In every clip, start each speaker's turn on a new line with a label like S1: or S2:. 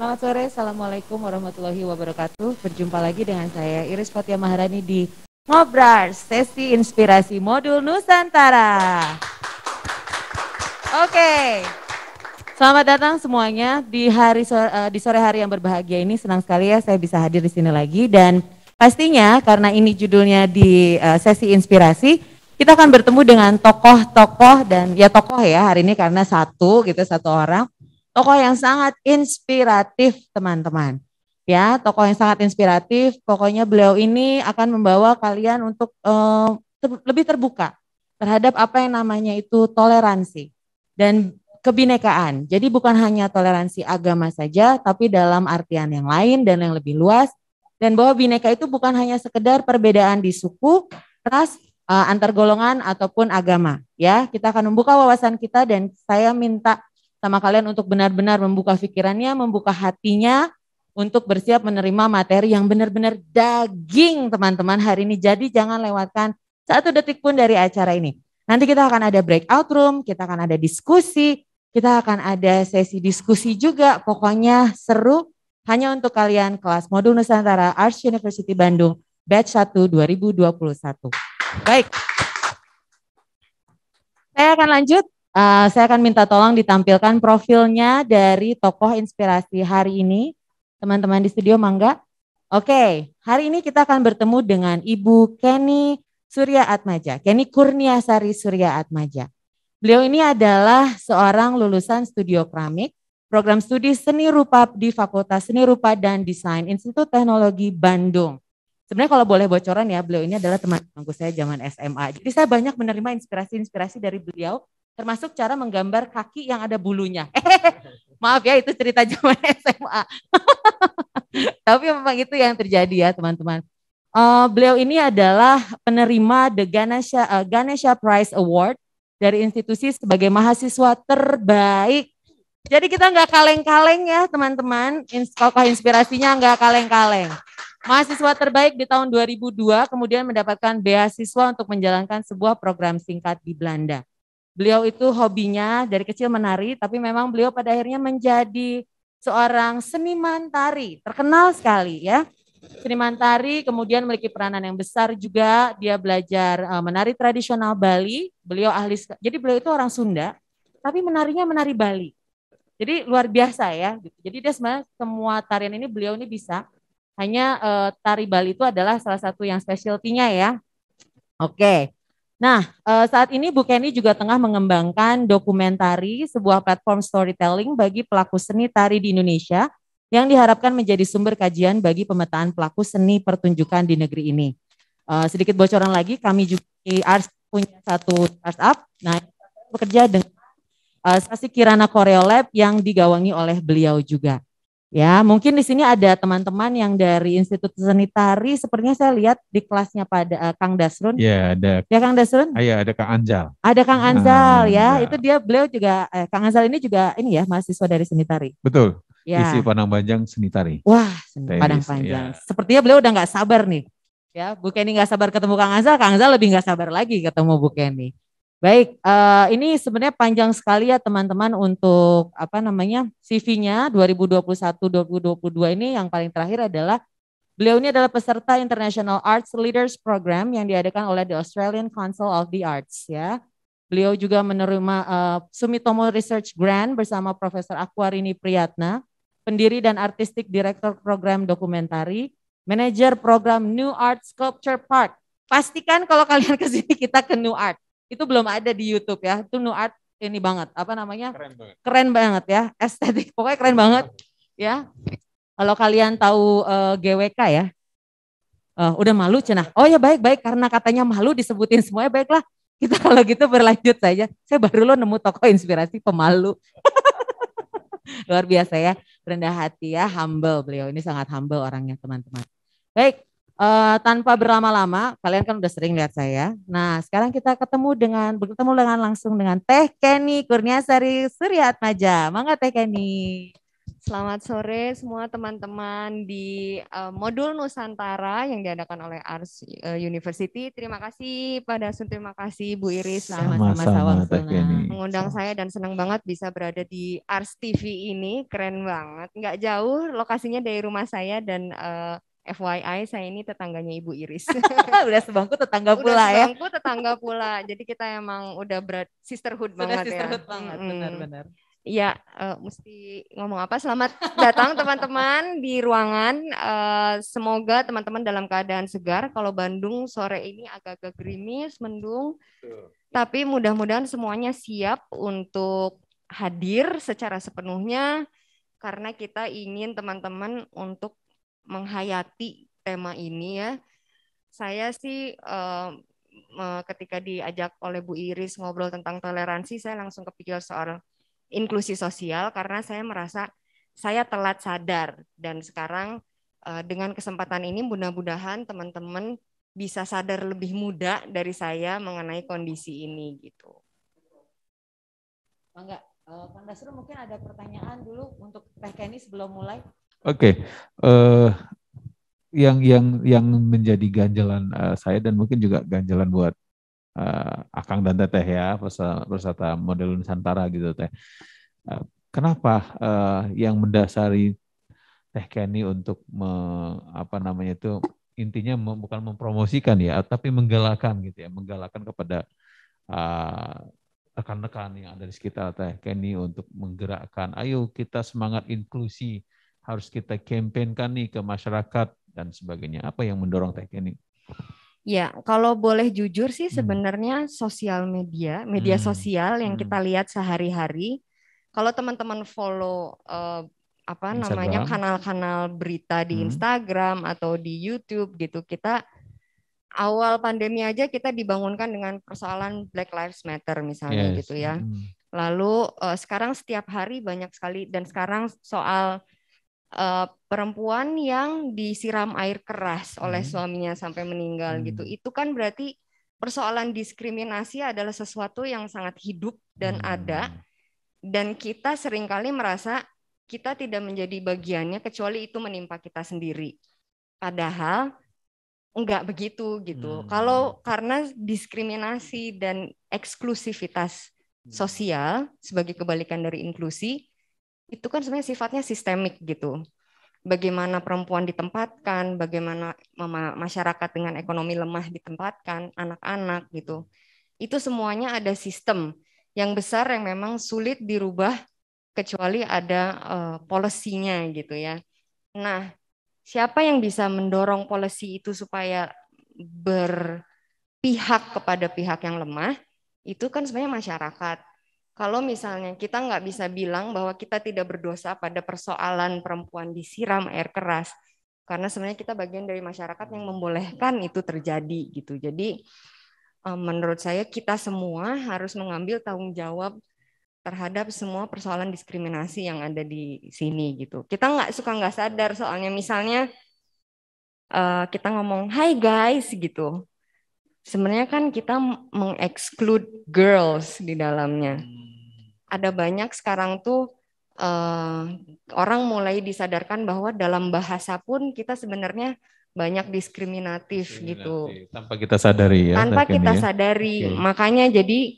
S1: Selamat sore, Assalamualaikum warahmatullahi wabarakatuh. Berjumpa lagi dengan saya Iris Fatia Maharani di Ngobrol Sesi Inspirasi Modul Nusantara. Oke, selamat datang semuanya di sore hari yang berbahagia ini. Senang sekali ya saya bisa hadir di sini lagi, dan pastinya karena ini judulnya di sesi inspirasi, kita akan bertemu dengan tokoh-tokoh dan ya tokoh ya hari ini karena satu orang. Tokoh yang sangat inspiratif teman-teman. Ya, tokoh yang sangat inspiratif. Pokoknya beliau ini akan membawa kalian untuk lebih terbuka terhadap apa yang namanya itu toleransi dan kebinekaan. Jadi bukan hanya toleransi agama saja, tapi dalam artian yang lain dan yang lebih luas. Dan bahwa bineka itu bukan hanya sekedar perbedaan di suku, ras, antar golongan ataupun agama. Ya, kita akan membuka wawasan kita dan saya minta sama kalian untuk benar-benar membuka pikirannya, membuka hatinya untuk bersiap menerima materi yang benar-benar daging teman-teman hari ini. Jadi jangan lewatkan 1 detik pun dari acara ini. Nanti kita akan ada breakout room, kita akan ada diskusi, kita akan ada sesi diskusi juga. Pokoknya seru hanya untuk kalian kelas Modul Nusantara Arts University Bandung Batch 1 2021. Baik, saya akan lanjut. Saya akan minta tolong ditampilkan profilnya dari tokoh inspirasi hari ini. Teman-teman di studio mangga. Oke, hari ini kita akan bertemu dengan Ibu Kenny Surya Atmaja, Kenny Kurniasari Surya Atmaja. Beliau ini adalah seorang lulusan studio keramik, program studi seni rupa di Fakultas Seni Rupa dan Desain Institut Teknologi Bandung. Sebenarnya kalau boleh bocoran ya, beliau ini adalah teman temanku saya zaman SMA. Jadi saya banyak menerima inspirasi-inspirasi dari beliau, termasuk cara menggambar kaki yang ada bulunya. Maaf ya, itu cerita zaman SMA. Tapi memang itu yang terjadi ya teman-teman. Beliau ini adalah penerima The Ganesha Prize Award dari institusi sebagai mahasiswa terbaik. Jadi kita nggak kaleng-kaleng ya teman-teman, tokoh inspirasinya nggak kaleng-kaleng. Mahasiswa terbaik di tahun 2002, kemudian mendapatkan beasiswa untuk menjalankan sebuah program singkat di Belanda. Beliau itu hobinya dari kecil menari, tapi memang beliau pada akhirnya menjadi seorang seniman tari, terkenal sekali ya. Seniman tari, kemudian memiliki peranan yang besar juga, dia belajar menari tradisional Bali, beliau jadi beliau itu orang Sunda, tapi menarinya menari Bali. Jadi luar biasa ya, jadi dia sebenarnya semua tarian ini beliau ini bisa, hanya tari Bali itu adalah salah satu yang specialty-nya ya. Oke. Nah, saat ini Bu Kenny juga tengah mengembangkan dokumentari, sebuah platform storytelling bagi pelaku seni tari di Indonesia yang diharapkan menjadi sumber kajian bagi pemetaan pelaku seni pertunjukan di negeri ini. Sedikit bocoran lagi, kami juga di Arts punya satu startup, nah bekerja dengan Sasi Kirana Choreolab yang digawangi oleh beliau juga. Ya, mungkin di sini ada teman-teman yang dari Institut Seni Tari, sepertinya saya lihat di kelasnya pada Kang Dasrun.
S2: Ya, ada.
S1: Ya Kang Dasrun?
S2: Ya, ada Kang Anjal.
S1: Ada Kang Anzal ya, itu beliau juga, Kang Anzal ini juga ini ya mahasiswa dari seni tari.
S2: Betul,
S1: ya.
S2: isi Padang Panjang seni tari.
S1: Wah, seni Padang Panjang. Ya. Sepertinya beliau udah nggak sabar nih. Ya, Bu Kenny nggak sabar ketemu Kang Anzal lebih nggak sabar lagi ketemu Bu Kenny. Baik, ini sebenarnya panjang sekali ya teman-teman untuk apa namanya CV-nya 2021-2022 ini. Yang paling terakhir adalah beliau ini adalah peserta International Arts Leaders Program yang diadakan oleh the Australian Council of the Arts ya. Beliau juga menerima Sumitomo Research Grant bersama Profesor Akwarini Priyatna, pendiri dan artistic director program dokumentari, manajer program New Art Sculpture Park. Pastikan kalau kalian ke sini kita ke New Art. Itu belum ada di YouTube ya. Itu New Art ini banget, apa namanya? Keren banget ya, estetik. Pokoknya keren banget ya. Kalau kalian tahu GWK ya. Udah malu cenah. Oh ya baik karena katanya malu disebutin semuanya, baiklah. Kita kalau gitu berlanjut saja. Saya baru lo nemu tokoh inspirasi pemalu. Luar biasa ya, rendah hati ya, humble beliau. Ini sangat humble orangnya teman-teman. Baik. Tanpa berlama-lama, kalian kan udah sering lihat saya. Nah, sekarang kita bertemu langsung dengan Teh Kenny Kurniasari Surya Atmaja. Mangga Teh Kenny.
S3: Selamat sore semua teman-teman di modul Nusantara yang diadakan oleh Ars University. Terima kasih Pak Dasun, terima kasih Bu Iris sudah
S1: Sama-sama
S2: Teh Kenny.
S3: mengundang saya dan senang banget bisa berada di Ars TV ini, keren banget. Nggak jauh lokasinya dari rumah saya dan FYI saya ini tetangganya Ibu Iris.
S1: Udah sebangku tetangga pula
S3: Udah
S1: ya.
S3: sebangku tetangga pula. Jadi kita emang udah sisterhood banget
S1: Sisterhood
S3: ya.
S1: banget, benar-benar.
S3: Iya, mesti ngomong apa? Selamat datang teman-teman di ruangan. Semoga teman-teman dalam keadaan segar. Kalau Bandung sore ini agak-agak gerimis, mendung. Tapi mudah-mudahan semuanya siap untuk hadir secara sepenuhnya. Karena kita ingin teman-teman untuk menghayati tema ini ya. Saya sih ketika diajak oleh Bu Iris ngobrol tentang toleransi, saya langsung kepikir soal inklusi sosial karena saya merasa saya telat sadar dan sekarang dengan kesempatan ini mudah-mudahan teman-teman bisa sadar lebih muda dari saya mengenai kondisi ini gitu.
S1: Enggak, Kang Dasrul mungkin ada pertanyaan dulu untuk Teh Kenny sebelum mulai.
S2: Oke. Yang menjadi ganjalan saya dan mungkin juga ganjalan buat Akang dan Teteh ya, peserta model Nusantara gitu Teh. Kenapa yang mendasari Teh Kenny untuk intinya bukan mempromosikan ya, tapi menggalakkan gitu ya, menggalakkan kepada rekan-rekan yang ada di sekitar Teh Kenny untuk menggerakkan, ayo kita semangat inklusi, harus kita campaignkan nih ke masyarakat dan sebagainya. Apa yang mendorong Teh Kenny?
S3: Ya, kalau boleh jujur sih sebenarnya sosial media sosial yang kita lihat sehari-hari. Kalau teman-teman follow kanal-kanal berita di Instagram atau di YouTube gitu, kita awal pandemi aja kita dibangunkan dengan persoalan Black Lives Matter misalnya gitu ya. Lalu sekarang setiap hari banyak sekali dan sekarang soal perempuan yang disiram air keras oleh suaminya sampai meninggal gitu. Itu kan berarti persoalan diskriminasi adalah sesuatu yang sangat hidup dan ada. Dan kita seringkali merasa kita tidak menjadi bagiannya kecuali itu menimpa kita sendiri. Padahal enggak begitu gitu. Kalau karena diskriminasi dan eksklusivitas sosial sebagai kebalikan dari inklusi, itu kan sebenarnya sifatnya sistemik gitu. Bagaimana perempuan ditempatkan, bagaimana masyarakat dengan ekonomi lemah ditempatkan, anak-anak gitu. Itu semuanya ada sistem yang besar yang memang sulit dirubah kecuali ada policy-nya gitu ya. Nah, siapa yang bisa mendorong policy itu supaya berpihak kepada pihak yang lemah? Itu kan sebenarnya masyarakat. Kalau misalnya kita nggak bisa bilang bahwa kita tidak berdosa pada persoalan perempuan disiram air keras, karena sebenarnya kita bagian dari masyarakat yang membolehkan itu terjadi gitu. Jadi menurut saya kita semua harus mengambil tanggung jawab terhadap semua persoalan diskriminasi yang ada di sini gitu. Kita nggak sadar soalnya misalnya kita ngomong Hai guys gitu. Sebenarnya kan kita mengexclude girls di dalamnya. Ada banyak sekarang tuh orang mulai disadarkan bahwa dalam bahasa pun kita sebenarnya banyak diskriminatif gitu.
S2: Tanpa kita sadari ya.
S3: Tanpa kita sadari. Makanya jadi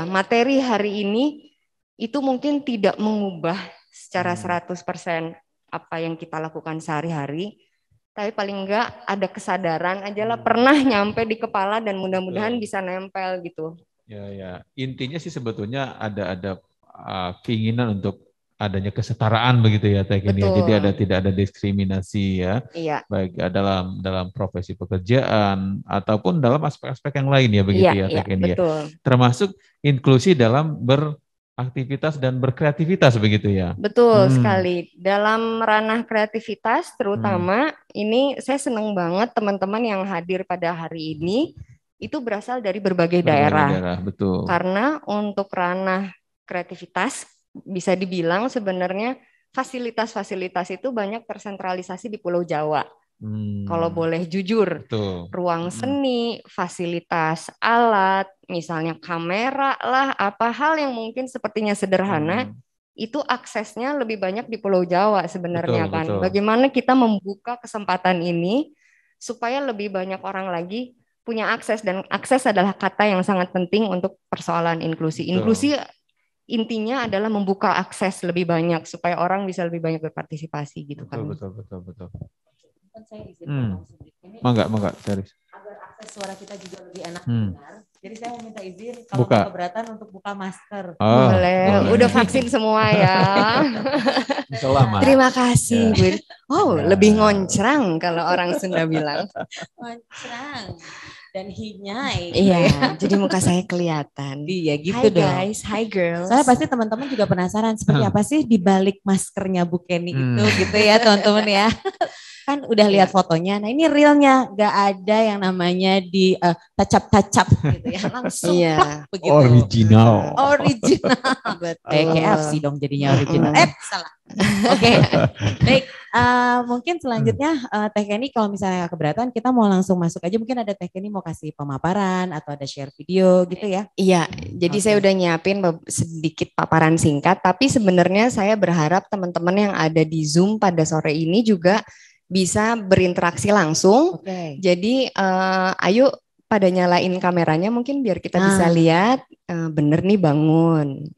S3: materi hari ini itu mungkin tidak mengubah secara 100% apa yang kita lakukan sehari-hari. Tapi paling enggak ada kesadaran aja lah pernah nyampe di kepala dan mudah-mudahan bisa nempel gitu.
S2: Ya. Intinya sih sebetulnya ada keinginan untuk adanya kesetaraan begitu ya Teh Kenny. Jadi tidak ada diskriminasi ya.
S3: Iya.
S2: Baik dalam profesi pekerjaan ataupun dalam aspek-aspek yang lain ya begitu ya Teh Kenny.
S3: Betul.
S2: Termasuk inklusi dalam beraktivitas dan berkreativitas begitu ya.
S3: Betul sekali. Dalam ranah kreativitas terutama ini saya senang banget teman-teman yang hadir pada hari ini itu berasal dari berbagai daerah.
S2: Betul.
S3: Karena untuk ranah kreativitas bisa dibilang sebenarnya fasilitas-fasilitas itu banyak tersentralisasi di Pulau Jawa. Kalau boleh jujur, ruang seni, fasilitas alat, misalnya kamera lah, apa hal yang mungkin sepertinya sederhana, itu aksesnya lebih banyak di Pulau Jawa sebenarnya
S2: Betul,
S3: kan.
S2: betul.
S3: Bagaimana kita membuka kesempatan ini supaya lebih banyak orang lagi punya akses, dan akses adalah kata yang sangat penting untuk persoalan inklusi.
S2: Betul.
S3: Inklusi intinya adalah membuka akses lebih banyak supaya orang bisa lebih banyak berpartisipasi gitu kan.
S2: Betul.
S1: Kan saya izin ngomong sedikit ini.
S2: Mangga, serius.
S1: Agar akses suara kita juga lebih enak dengar. Jadi saya mau minta izin kalau
S2: Buka.
S1: mau keberatan untuk buka masker.
S3: Boleh. Udah vaksin semua ya.
S2: Selamat.
S3: Terima kasih, Bu.
S2: Ya.
S3: Lebih ngoncrang kalau orang Sunda bilang.
S1: Ngoncrang dan hinyai.
S3: Iya, jadi muka saya kelihatan.
S1: Iya gitu
S3: Hi
S1: dong.
S3: guys, hi girls.
S1: Soalnya pasti teman-teman juga penasaran seperti apa sih di balik maskernya Bu Kenny itu gitu ya teman-teman ya. Kan udah lihat fotonya, nah ini realnya gak ada yang namanya di tacap-tacap gitu ya, langsung plak begitu.
S2: Original.
S1: KFC dong jadinya original. Salah. Oke, baik. Mungkin selanjutnya Teh Kenny kalau misalnya keberatan kita mau langsung masuk aja, mungkin ada Teh Kenny mau kasih pemaparan atau ada share video gitu ya.
S3: Iya, jadi saya udah nyiapin sedikit paparan singkat, tapi sebenarnya saya berharap teman-teman yang ada di Zoom pada sore ini juga bisa berinteraksi langsung. Jadi ayo pada nyalain kameranya mungkin biar kita bisa lihat bener nih bangun.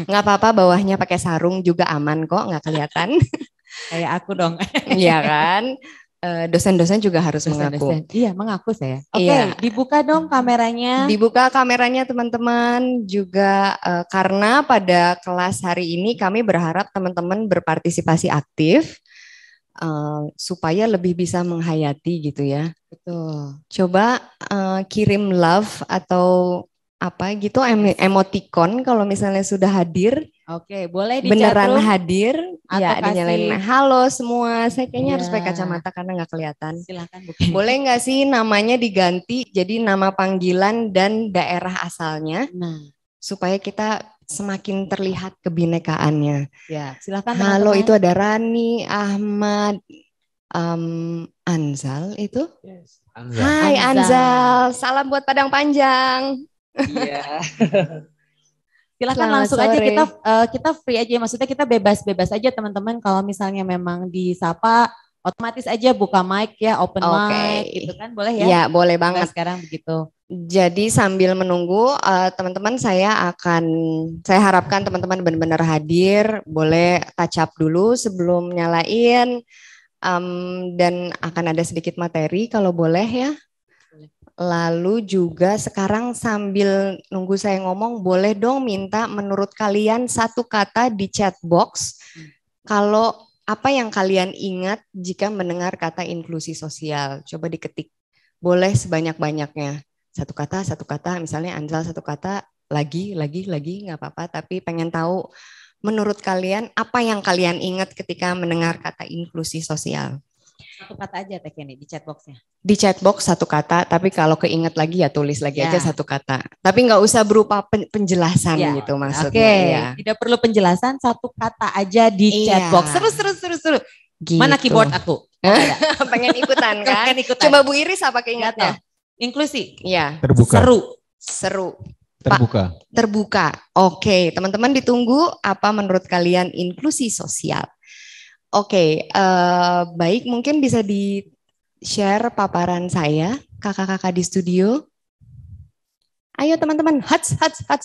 S3: Nggak apa-apa bawahnya pakai sarung juga aman kok, nggak kelihatan.
S1: Kayak aku dong.
S3: Iya kan? Dosen-dosen juga harus mengaku.
S1: Iya, mengaku saya. Oke, dibuka dong kameranya.
S3: Dibuka kameranya teman-teman juga karena pada kelas hari ini kami berharap teman-teman berpartisipasi aktif. Supaya lebih bisa menghayati gitu ya.
S1: Betul.
S3: Coba kirim love atau apa gitu emoticon kalau misalnya sudah hadir.
S1: Oke, boleh
S3: beneran hadir
S1: atau
S3: ya, dinyalain halo semua. Saya kayaknya harus pakai kacamata karena nggak kelihatan.
S1: Silakan Bu.
S3: Boleh nggak sih namanya diganti jadi nama panggilan dan daerah asalnya?
S1: Nah,
S3: supaya kita semakin terlihat kebinekaannya.
S1: Ya, silakan
S3: Halo,
S1: teman-teman.
S3: itu ada Rani, Ahmad, Anzal itu.
S2: Yes.
S3: Hai Anzal, salam buat Padang Panjang.
S4: Iya.
S1: Silakan langsung aja kita free aja, maksudnya kita bebas-bebas aja teman-teman. Kalau misalnya memang disapa otomatis aja buka mic ya, open mic gitu kan, boleh ya?
S3: Iya, boleh banget.
S1: Sekarang begitu.
S3: Jadi sambil menunggu teman-teman saya harapkan teman-teman benar-benar hadir, boleh touch up dulu sebelum nyalain dan akan ada sedikit materi kalau boleh ya. Lalu juga sekarang sambil nunggu saya ngomong, boleh dong minta menurut kalian satu kata di chat box kalau apa yang kalian ingat jika mendengar kata inklusi sosial. Coba diketik, boleh sebanyak-banyaknya. Satu kata, misalnya Anzal satu kata, lagi, nggak apa-apa, tapi pengen tahu menurut kalian apa yang kalian ingat ketika mendengar kata inklusi sosial.
S1: Satu kata aja Teh Kenny di chatboxnya.
S3: Di chatbox satu kata, tapi kalau keinget lagi ya tulis lagi aja satu kata. Tapi nggak usah berupa penjelasan gitu maksudnya.
S1: Tidak perlu penjelasan, satu kata aja di chatbox. Seru. Gitu. Mana keyboard aku?
S3: Pengen ikutan kan?
S1: Pengen ikutan.
S3: Coba Bu Iris apa keingatnya?
S1: Inklusi.
S3: Iya.
S2: Terbuka.
S3: Seru.
S2: Terbuka.
S3: Oke, teman-teman ditunggu apa menurut kalian inklusi sosial. Oke, baik, mungkin bisa di-share paparan saya, kakak-kakak di studio. Ayo teman-teman, hats,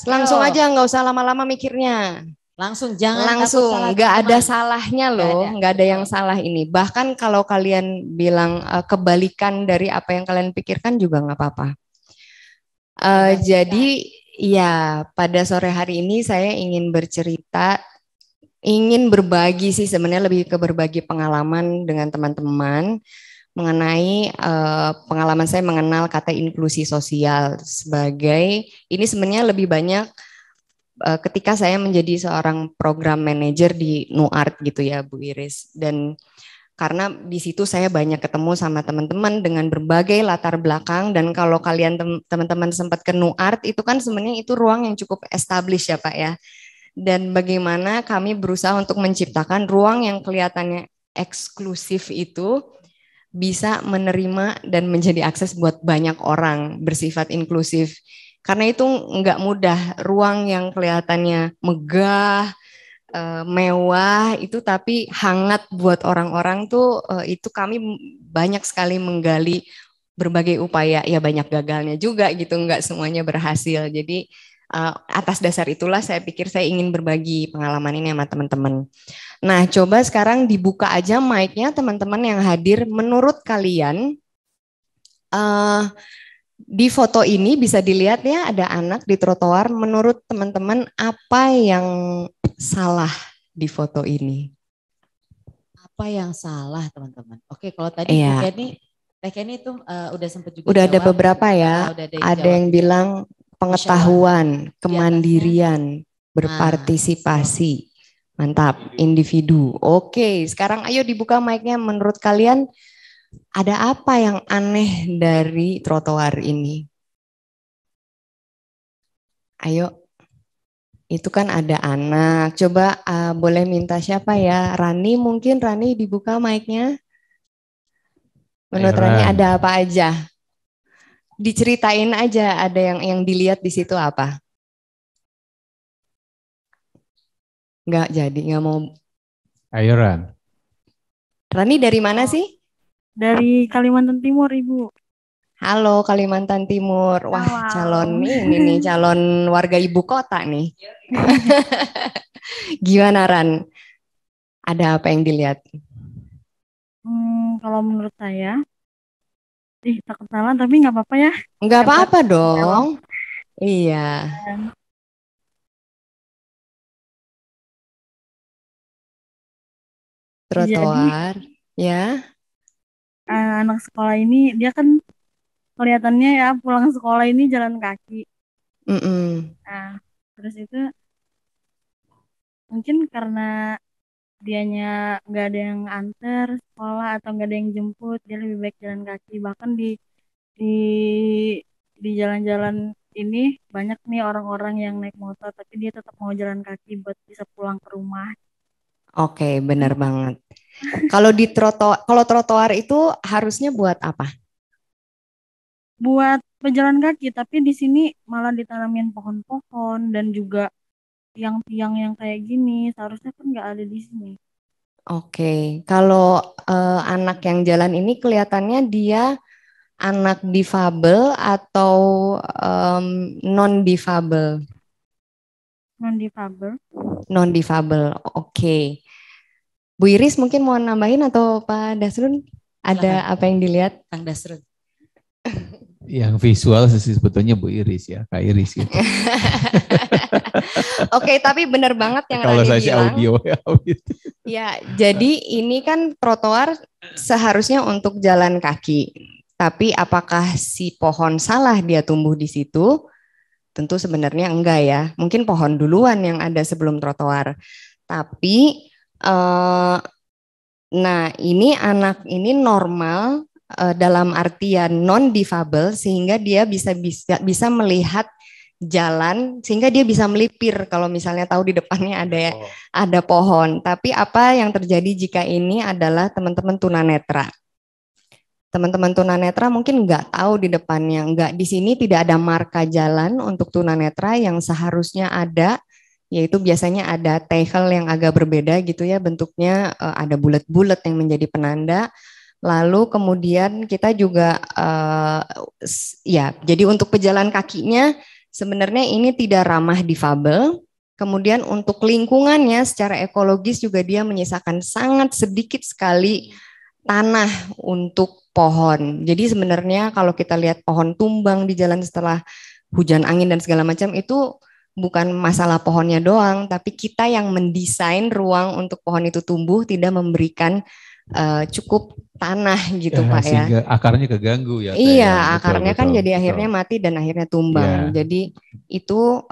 S3: langsung aja, nggak usah lama-lama mikirnya.
S1: Langsung, jangan
S3: langsung, nggak ada salahnya loh, nggak ada yang salah ini. Bahkan kalau kalian bilang kebalikan dari apa yang kalian pikirkan juga nggak apa-apa. Jadi ya pada sore hari ini saya ingin bercerita, ingin berbagi sih sebenarnya lebih ke berbagi pengalaman dengan teman-teman mengenai pengalaman saya mengenal kata inklusi sosial sebagai ini sebenarnya lebih banyak ketika saya menjadi seorang program manager di Nuart gitu ya Bu Iris, dan karena di situ saya banyak ketemu sama teman-teman dengan berbagai latar belakang, dan kalau kalian teman-teman sempat ke Nuart itu kan sebenarnya itu ruang yang cukup established ya Pak ya, dan bagaimana kami berusaha untuk menciptakan ruang yang kelihatannya eksklusif itu bisa menerima dan menjadi akses buat banyak orang, bersifat inklusif. Karena itu nggak mudah, ruang yang kelihatannya megah, mewah itu tapi hangat buat orang-orang tuh itu kami banyak sekali menggali berbagai upaya, ya banyak gagalnya juga gitu, nggak semuanya berhasil. Jadi atas dasar itulah saya pikir saya ingin berbagi pengalaman ini sama teman-teman. Nah, coba sekarang dibuka aja mic-nya teman-teman yang hadir. Menurut kalian di foto ini bisa dilihat ya ada anak di trotoar. Menurut teman-teman apa yang salah di foto ini?
S1: Apa yang salah teman-teman? Oke, kalau tadi
S3: Iya.
S1: Teh Kenny itu udah sempat juga
S3: udah
S1: jawab.
S3: Ada beberapa ya. Ada yang bilang pengetahuan, kemandirian, berpartisipasi. Mantap, individu. Oke, sekarang ayo dibuka mic-nya. Menurut kalian ada apa yang aneh dari trotoar ini? Ayo. Itu kan ada anak. Coba boleh minta siapa ya? Rani, mungkin Rani dibuka mic-nya. Menurut Rani ada apa aja? Diceritain aja, ada yang dilihat di situ apa? Nggak jadi, nggak mau.
S2: Ayo Ran.
S3: Rani dari mana sih?
S4: Dari Kalimantan Timur, Ibu.
S3: Halo Kalimantan Timur. Wah, calon ini nih, calon warga ibu kota nih. Gimana Ran? Ada apa yang dilihat?
S4: Kalau menurut saya, tak kenalan tapi nggak apa-apa ya.
S3: Nggak apa-apa dong. Iya. Trotoar, ya.
S4: Anak sekolah ini dia kan kelihatannya ya pulang sekolah ini jalan kaki. Nah, terus itu mungkin karena dianya nggak ada yang antar sekolah atau nggak ada yang jemput, dia lebih baik jalan kaki. Bahkan di jalan-jalan ini banyak nih orang-orang yang naik motor tapi dia tetap mau jalan kaki buat bisa pulang ke rumah.
S3: Oke, benar banget. Kalau trotoar itu harusnya buat apa?
S4: Buat pejalan kaki, tapi di sini malah ditanamin pohon-pohon dan juga tiang-tiang yang kayak gini, seharusnya kan nggak ada di sini.
S3: Oke, kalau anak yang jalan ini kelihatannya dia anak difabel atau non-difabel?
S4: Non-difabel.
S3: Non-difabel, oke. Bu Iris mungkin mau nambahin atau Pak Dasrun? Ada apa yang dilihat?
S1: Kang Dasrun.
S2: Yang visual sebetulnya Bu Iris ya, Kak Iris gitu.
S3: Oke, tapi benar banget yang
S2: kalau
S3: Rani
S2: saya
S3: bilang.
S2: audio ya.
S3: Ya, jadi ini kan trotoar seharusnya untuk jalan kaki. Tapi apakah si pohon salah dia tumbuh di situ? Tentu sebenarnya enggak ya. Mungkin pohon duluan yang ada sebelum trotoar. Tapi nah ini anak ini normal dalam artian non difabel sehingga dia bisa melihat jalan sehingga dia bisa melipir kalau misalnya tahu di depannya ada pohon. Tapi apa yang terjadi jika ini adalah teman-teman tunanetra? Teman-teman tunanetra mungkin nggak tahu di depannya, di sini tidak ada marka jalan untuk tunanetra yang seharusnya ada, yaitu biasanya ada tegel yang agak berbeda gitu ya bentuknya, ada bulat-bulat yang menjadi penanda. Lalu kemudian kita juga ya jadi untuk pejalan kakinya sebenarnya ini tidak ramah difabel. Kemudian untuk lingkungannya secara ekologis juga dia menyisakan sangat sedikit sekali tanah untuk pohon. Jadi sebenarnya kalau kita lihat pohon tumbang di jalan setelah hujan angin dan segala macam itu bukan masalah pohonnya doang, tapi kita yang mendesain ruang untuk pohon itu tumbuh tidak memberikan cukup tanah gitu Pak ya.
S2: Sehingga akarnya keganggu ya.
S3: Iya, akarnya kan jadi akhirnya mati dan akhirnya tumbang. Jadi itu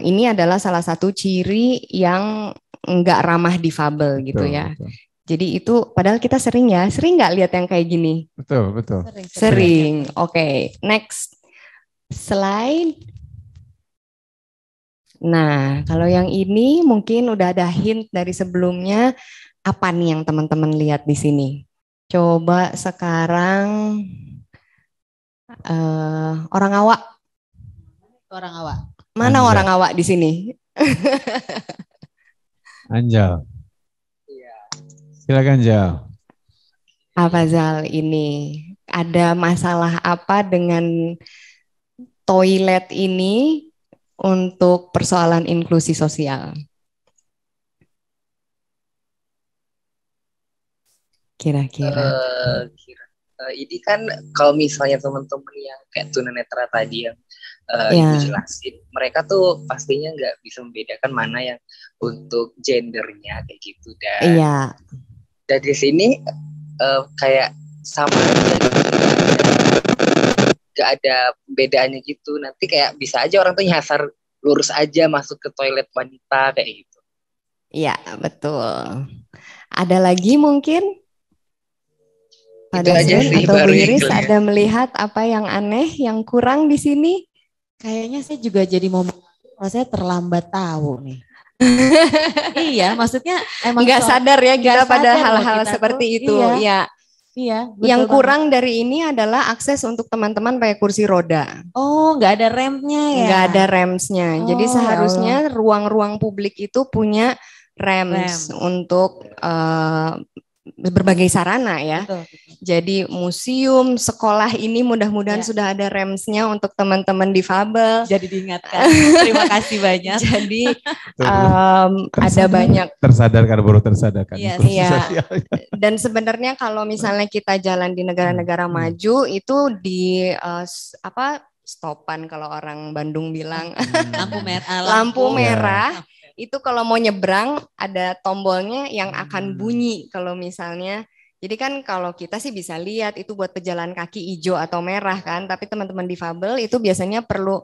S3: ini adalah salah satu ciri yang enggak ramah difabel gitu ya. Betul. Jadi itu padahal kita sering nggak lihat yang kayak gini?
S2: Betul.
S3: Sering. Oke, next slide. Nah, kalau yang ini mungkin udah ada hint dari sebelumnya. Apa nih yang teman-teman lihat di sini? Coba sekarang orang awak.
S1: Orang awak.
S3: Mana orang awak di sini?
S2: Anjal.
S5: Iya.
S2: Silakan Jal.
S3: Apa Zal ini? Ada masalah apa dengan toilet ini untuk persoalan inklusi sosial? Kira-kira.
S5: Ini kan kalau misalnya teman-teman yang kayak tunanetra tadi yang Ibu jelasin, mereka tuh pastinya nggak bisa membedakan mana yang untuk gendernya kayak gitu, dan dari sini kayak sama aja gitu, nggak ada bedanya gitu. Nanti kayak bisa aja orang tuh nyasar lurus aja masuk ke toilet wanita kayak gitu.
S3: Iya, betul. Ada lagi mungkin?
S5: Itu aja sih,
S3: atau Bu Iris ada melihat apa yang aneh, yang kurang di sini?
S1: Kayaknya saya juga jadi mau saya terlambat tahu nih. Iya, maksudnya emang
S3: nggak sadar ya kita pada hal-hal seperti itu. Iya.
S1: Iya.
S3: Yang kurang dari ini adalah akses untuk teman-teman pakai kursi roda.
S1: Oh, nggak ada remnya ya?
S3: Nggak ada remsnya. Jadi seharusnya ruang-ruang publik itu punya rems. Untuk berbagai sarana ya. Betul. Jadi museum, sekolah ini mudah-mudahan sudah ada remsnya untuk teman-teman difabel.
S1: Jadi diingatkan. Terima kasih banyak.
S3: Jadi ada banyak
S2: tersadarkan baru tersadarkan.
S3: Iya. Dan sebenarnya kalau misalnya kita jalan di negara-negara maju itu di stopan kalau orang Bandung bilang lampu merah. Itu kalau mau nyebrang ada tombolnya yang akan bunyi kalau misalnya. Jadi kan kalau kita sih bisa lihat itu buat pejalan kaki hijau atau merah kan, tapi teman-teman difabel itu biasanya perlu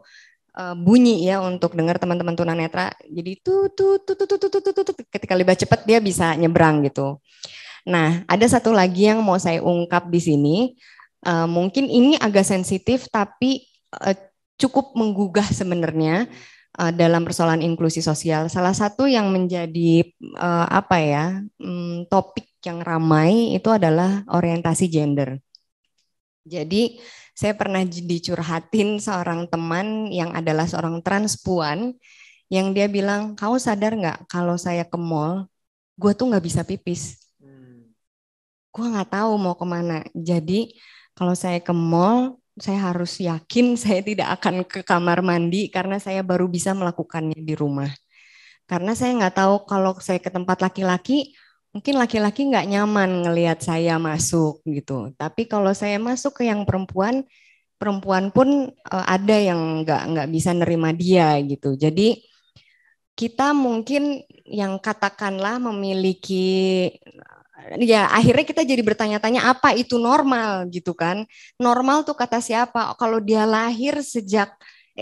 S3: bunyi ya untuk dengar teman-teman tunanetra. Jadi ketika lebih cepat dia bisa nyebrang gitu. Nah, ada satu lagi yang mau saya ungkap di sini. Mungkin ini agak sensitif tapi cukup menggugah sebenarnya. Dalam persoalan inklusi sosial, salah satu yang menjadi topik yang ramai itu adalah orientasi gender. Jadi saya pernah dicurhatin seorang teman yang adalah seorang transpuan yang dia bilang, kamu sadar nggak kalau saya ke mall, gue tuh nggak bisa pipis, gue nggak tahu mau kemana. Jadi kalau saya ke mall saya harus yakin saya tidak akan ke kamar mandi karena saya baru bisa melakukannya di rumah. Karena saya nggak tahu kalau saya ke tempat laki-laki, mungkin laki-laki nggak nyaman ngelihat saya masuk gitu. Tapi kalau saya masuk ke yang perempuan, perempuan pun ada yang nggak bisa nerima dia gitu. Jadi kita mungkin yang katakanlah memiliki ya akhirnya kita jadi bertanya-tanya apa itu normal gitu kan. Normal tuh kata siapa? Kalau dia lahir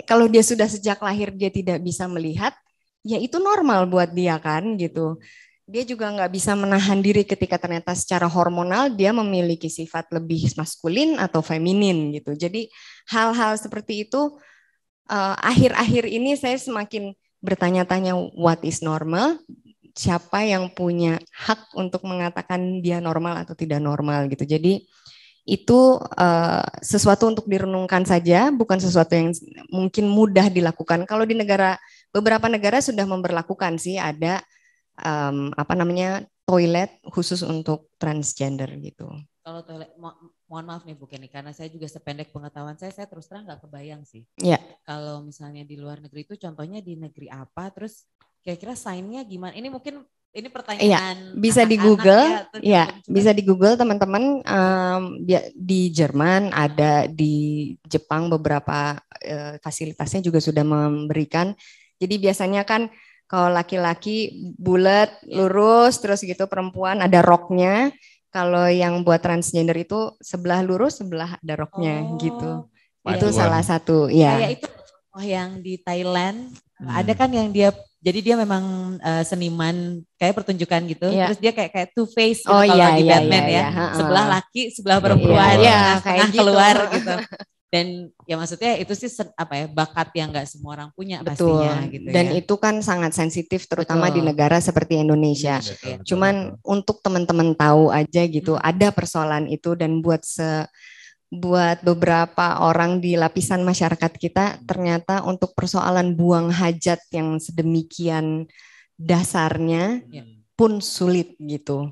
S3: kalau dia sudah sejak lahir dia tidak bisa melihat, ya itu normal buat dia kan gitu. Dia juga nggak bisa menahan diri ketika ternyata secara hormonal dia memiliki sifat lebih maskulin atau feminin gitu. Jadi hal-hal seperti itu akhir-akhir ini saya semakin bertanya-tanya what is normal. Siapa yang punya hak untuk mengatakan dia normal atau tidak normal gitu. Jadi itu sesuatu untuk direnungkan saja, bukan sesuatu yang mungkin mudah dilakukan. Kalau di beberapa negara sudah memberlakukan sih ada toilet khusus untuk transgender gitu.
S1: Kalau toilet, mohon maaf nih Bu Kenny, karena saya juga sependek pengetahuan saya terus terang nggak kebayang sih.
S3: Iya.
S1: Kalau misalnya di luar negeri itu contohnya di negeri apa, terus kira-kira sign-nya gimana? Ini mungkin ini pertanyaan
S3: bisa di Google, bisa di Google teman-teman. Di Jerman ada, di Jepang beberapa fasilitasnya juga sudah memberikan. Jadi biasanya kan kalau laki-laki bulat, lurus, terus gitu perempuan ada roknya. Kalau yang buat transgender itu sebelah lurus, sebelah ada roknya gitu. Itu salah satu ya.
S1: Kayak itu yang di Thailand ada kan yang jadi dia memang seniman kayak pertunjukan gitu. Terus dia kayak two face gitu kalau lagi Batman ya. Sebelah laki, sebelah perempuan, tengah gitu. Keluar gitu. Dan ya maksudnya itu sih bakat yang nggak semua orang punya.
S3: Betul.
S1: Pastinya gitu.
S3: Dan itu kan sangat sensitif terutama di negara seperti Indonesia. Cuman untuk teman-teman tahu aja gitu, ada persoalan itu dan buat beberapa orang di lapisan masyarakat kita ternyata untuk persoalan buang hajat yang sedemikian dasarnya pun sulit gitu.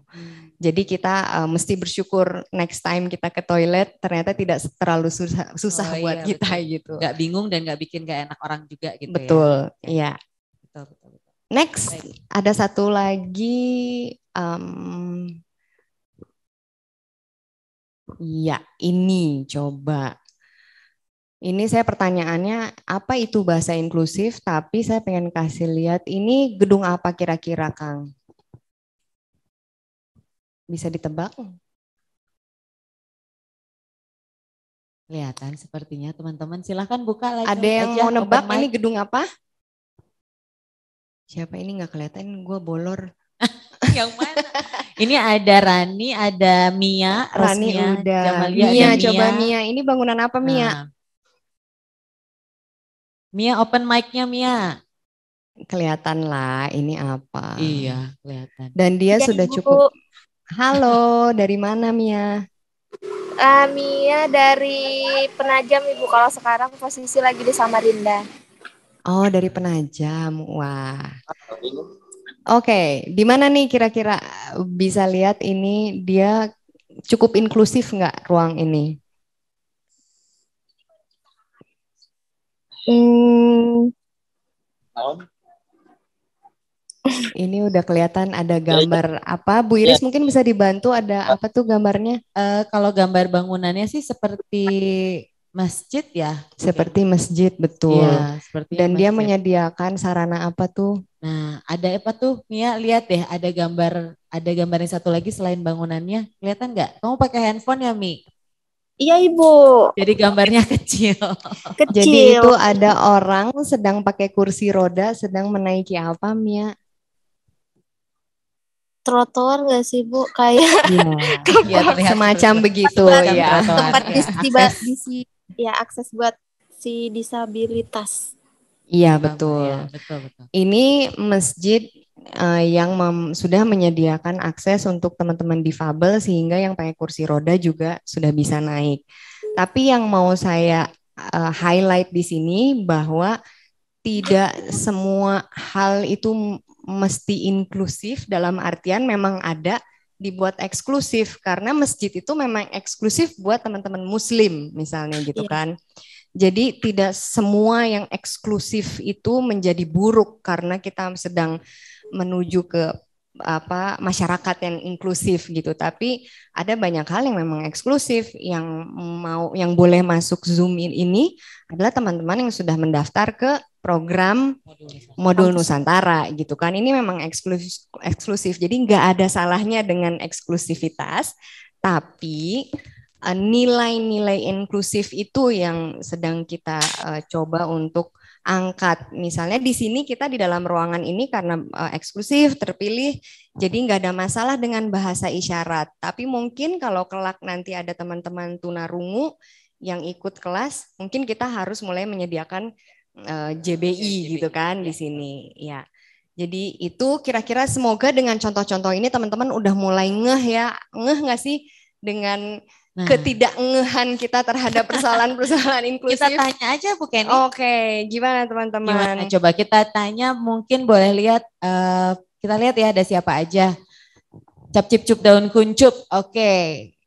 S3: Jadi kita mesti bersyukur next time kita ke toilet ternyata tidak terlalu susah buat kita
S1: betul.
S3: Gitu.
S1: Gak bingung dan gak bikin gak enak orang juga gitu.
S3: Betul,
S1: ya.
S3: Betul. Next, ada satu lagi. Ya, ini coba. Ini saya pertanyaannya, apa itu bahasa inklusif? Tapi saya pengen kasih lihat, ini gedung apa kira-kira, Kang? Bisa ditebak?
S1: Kelihatan sepertinya teman-teman. Silahkan buka lagi.
S3: Ada yang mau nebak ini gedung apa? Siapa ini nggak kelihatan? Gue bolor.
S1: Yang mana? Ini ada Rani, ada Mia,
S3: Rani
S1: Rosmia,
S3: udah.
S1: Jamalia,
S3: Mia, coba Mia. Ini bangunan apa Mia?
S1: Nah. Mia open mic-nya Mia.
S3: Kelihatan lah ini apa.
S1: Iya, kelihatan.
S3: Dan dia sudah cukup. Halo, dari mana Mia?
S6: Mia dari Penajam Ibu, kalau sekarang posisi lagi di Samarinda.
S3: Oh, dari Penajam. Wah. Oke, di mana nih kira-kira bisa lihat ini dia cukup inklusif nggak ruang ini? Ini udah kelihatan ada gambar apa? Bu Iris mungkin bisa dibantu, ada apa tuh gambarnya?
S1: Kalau gambar bangunannya sih seperti masjid ya.
S3: Seperti masjid, betul.
S1: Ya, seperti
S3: dan
S1: masjid.
S3: Dia menyediakan sarana apa tuh?
S1: Nah, ada apa tuh? Mia, lihat deh, ada gambar yang satu lagi selain bangunannya. Kelihatan nggak? Kamu pakai handphone ya, Mi?
S6: Iya, Ibu.
S1: Jadi gambarnya kecil.
S3: Jadi itu ada orang sedang pakai kursi roda, sedang menaiki apa, Mia?
S6: Trotoar nggak sih, Bu? Kayak
S3: ya, semacam begitu ya.
S6: Tempat akses buat si disabilitas.
S3: Iya, betul.
S1: Ya, betul.
S3: Ini masjid yang sudah menyediakan akses untuk teman-teman difabel sehingga yang pakai kursi roda juga sudah bisa naik. Tapi yang mau saya highlight di sini bahwa tidak semua hal itu mesti inklusif, dalam artian memang ada dibuat eksklusif karena masjid itu memang eksklusif buat teman-teman muslim misalnya gitu kan. Jadi tidak semua yang eksklusif itu menjadi buruk karena kita sedang menuju ke masyarakat yang inklusif gitu. Tapi ada banyak hal yang memang eksklusif, yang boleh masuk Zoom ini adalah teman-teman yang sudah mendaftar ke program modul Nusantara gitu kan. Ini memang eksklusif. Jadi nggak ada salahnya dengan eksklusivitas, tapi nilai-nilai inklusif itu yang sedang kita coba untuk angkat. Misalnya di sini kita di dalam ruangan ini karena eksklusif terpilih, jadi nggak ada masalah dengan bahasa isyarat. Tapi mungkin kalau kelak nanti ada teman-teman tunarungu yang ikut kelas, mungkin kita harus mulai menyediakan JBI gitu kan di sini. Ya. Jadi itu kira-kira semoga dengan contoh-contoh ini teman-teman udah mulai ngeh nggak sih dengan ketidakngehan kita terhadap persoalan-persoalan inklusif.
S1: Kita tanya aja Bu Kenny.
S3: Oke, gimana teman-teman?
S1: Gimana? Coba kita tanya, mungkin boleh lihat, kita lihat ya ada siapa aja. Cap cip cup daun kuncup, oke.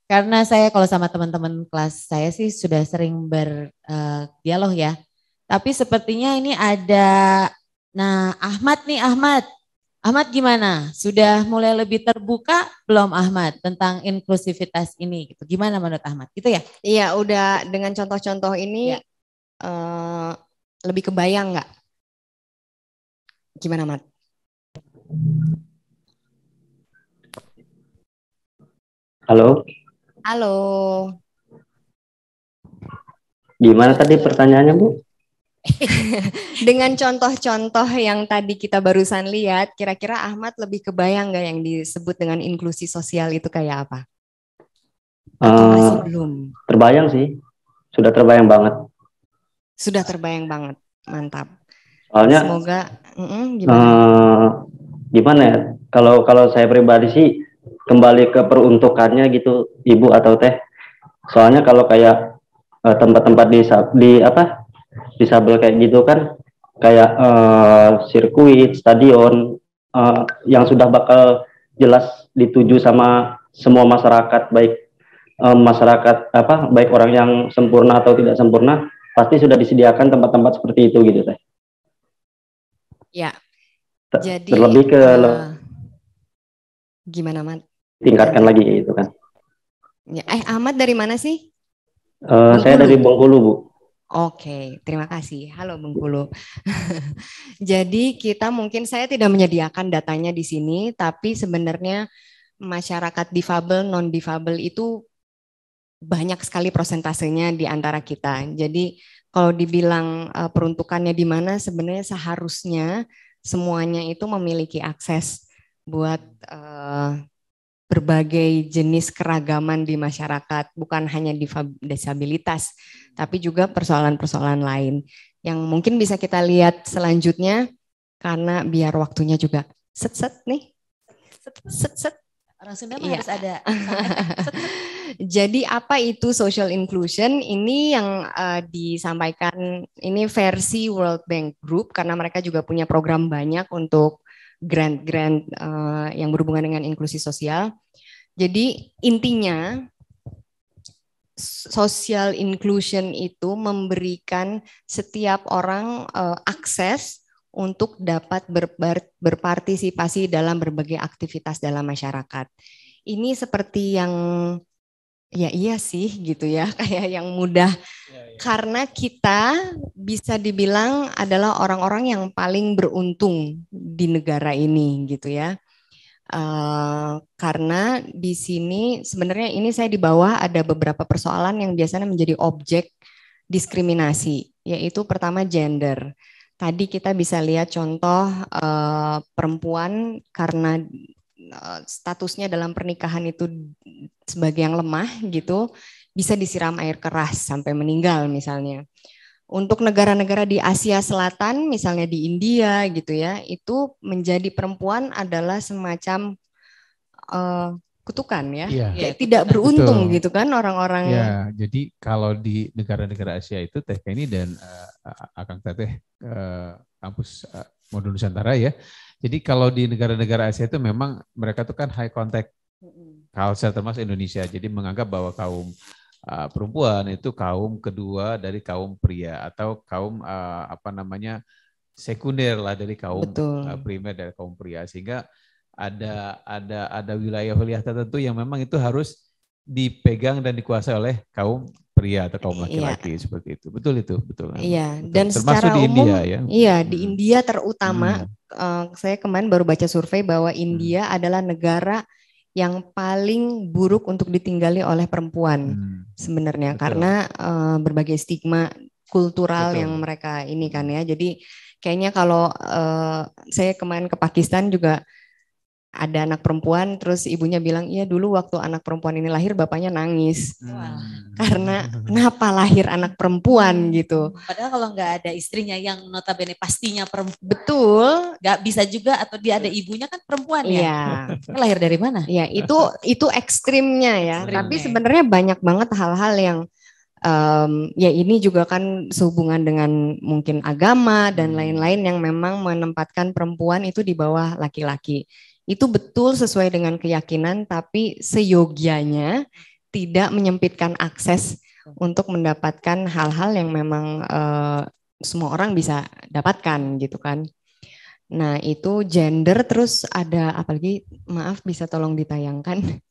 S1: Karena saya kalau sama teman-teman kelas saya sih sudah sering berdialog ya. Tapi sepertinya ini ada, Ahmad nih Ahmad. Ahmad gimana? Sudah mulai lebih terbuka belum Ahmad tentang inklusivitas ini? Gitu. Gimana menurut Ahmad? Gitu ya?
S3: Iya, udah dengan contoh-contoh ini lebih kebayang nggak? Gimana Ahmad?
S7: Halo.
S3: Halo.
S7: Gimana tadi pertanyaannya Bu?
S3: Dengan contoh-contoh yang tadi kita barusan lihat, kira-kira Ahmad lebih kebayang nggak yang disebut dengan inklusi sosial itu kayak apa? Atau masih belum?
S7: Terbayang sih, sudah terbayang banget.
S3: Sudah terbayang banget, mantap.
S7: Soalnya,
S3: semoga
S7: gimana ya? Kalau saya pribadi sih kembali ke peruntukannya gitu, Ibu atau Teh. Soalnya kalau kayak tempat-tempat disabel kayak gitu kan, kayak sirkuit, stadion, yang sudah bakal jelas dituju sama semua masyarakat, baik masyarakat baik orang yang sempurna atau tidak sempurna, pasti sudah disediakan tempat-tempat seperti itu gitu teh.
S3: Ya. Jadi
S7: terlebih ke
S3: gimana, Mat?
S7: Tingkatkan lagi gitu kan.
S3: Ya, Ahmad dari mana sih?
S7: Saya dari Bengkulu, Bu.
S3: Oke, terima kasih. Halo Bengkulu. Jadi saya tidak menyediakan datanya di sini, tapi sebenarnya masyarakat difabel, non difabel itu banyak sekali persentasenya di antara kita. Jadi kalau dibilang peruntukannya di mana, sebenarnya seharusnya semuanya itu memiliki akses buat berbagai jenis keragaman di masyarakat, bukan hanya disabilitas, tapi juga persoalan-persoalan lain yang mungkin bisa kita lihat selanjutnya, karena biar waktunya juga set nih. Set.
S1: Orang Sunda harus ada.
S3: Jadi apa itu social inclusion? Ini yang disampaikan, ini versi World Bank Group, karena mereka juga punya program banyak untuk grant-grant yang berhubungan dengan inklusi sosial. Jadi intinya social inclusion itu memberikan setiap orang akses untuk dapat berpartisipasi dalam berbagai aktivitas dalam masyarakat. Ini seperti yang ya iya sih gitu ya, kayak yang mudah. Karena kita bisa dibilang adalah orang-orang yang paling beruntung di negara ini gitu ya. Karena di sini sebenarnya ini saya di bawah ada beberapa persoalan yang biasanya menjadi objek diskriminasi, yaitu pertama gender. Tadi kita bisa lihat contoh perempuan karena statusnya dalam pernikahan itu sebagai yang lemah gitu, bisa disiram air keras sampai meninggal misalnya. Untuk negara-negara di Asia Selatan, misalnya di India gitu ya, itu menjadi perempuan adalah semacam kutukan ya, tidak beruntung. Betul. Gitu kan orang-orang.
S2: Ya, jadi kalau di negara-negara Asia itu Teh Kenny dan Akang Teteh kampus Modul Nusantara ya. Jadi kalau di negara-negara Asia itu memang mereka tuh kan high contact culture termasuk Indonesia. Jadi menganggap bahwa kaum perempuan itu kaum kedua dari kaum pria atau kaum sekunder lah dari kaum primer dari kaum pria, sehingga ada wilayah-wilayah tertentu yang memang itu harus dipegang dan dikuasai oleh kaum pria atau kaum laki-laki seperti itu. Betul itu, betul.
S3: Iya,
S2: betul.
S3: Dan
S2: termasuk
S3: secara
S2: di
S3: umum,
S2: India ya.
S3: Iya, di India terutama saya kemarin baru baca survei bahwa India adalah negara yang paling buruk untuk ditinggali oleh perempuan sebenarnya. Betul. Karena berbagai stigma kultural yang mereka ini kan ya. Jadi kayaknya kalau saya kemarin ke Pakistan juga ada anak perempuan, terus ibunya bilang, iya dulu waktu anak perempuan ini lahir bapaknya nangis. Karena kenapa lahir anak perempuan gitu.
S1: Padahal kalau nggak ada istrinya yang notabene pastinya perempuan.
S3: Betul.
S1: Nggak bisa juga, atau dia ada ibunya kan perempuan ya.
S3: Iya.
S1: Lahir dari mana?
S3: Ya itu ekstrimnya ya. Tapi sebenarnya banyak banget hal-hal yang ya ini juga kan sehubungan dengan mungkin agama dan lain-lain yang memang menempatkan perempuan itu di bawah laki-laki. Itu betul sesuai dengan keyakinan, tapi seyogianya tidak menyempitkan akses untuk mendapatkan hal-hal yang memang semua orang bisa dapatkan gitu kan. Nah itu gender, terus ada apalagi, maaf bisa tolong ditayangkan,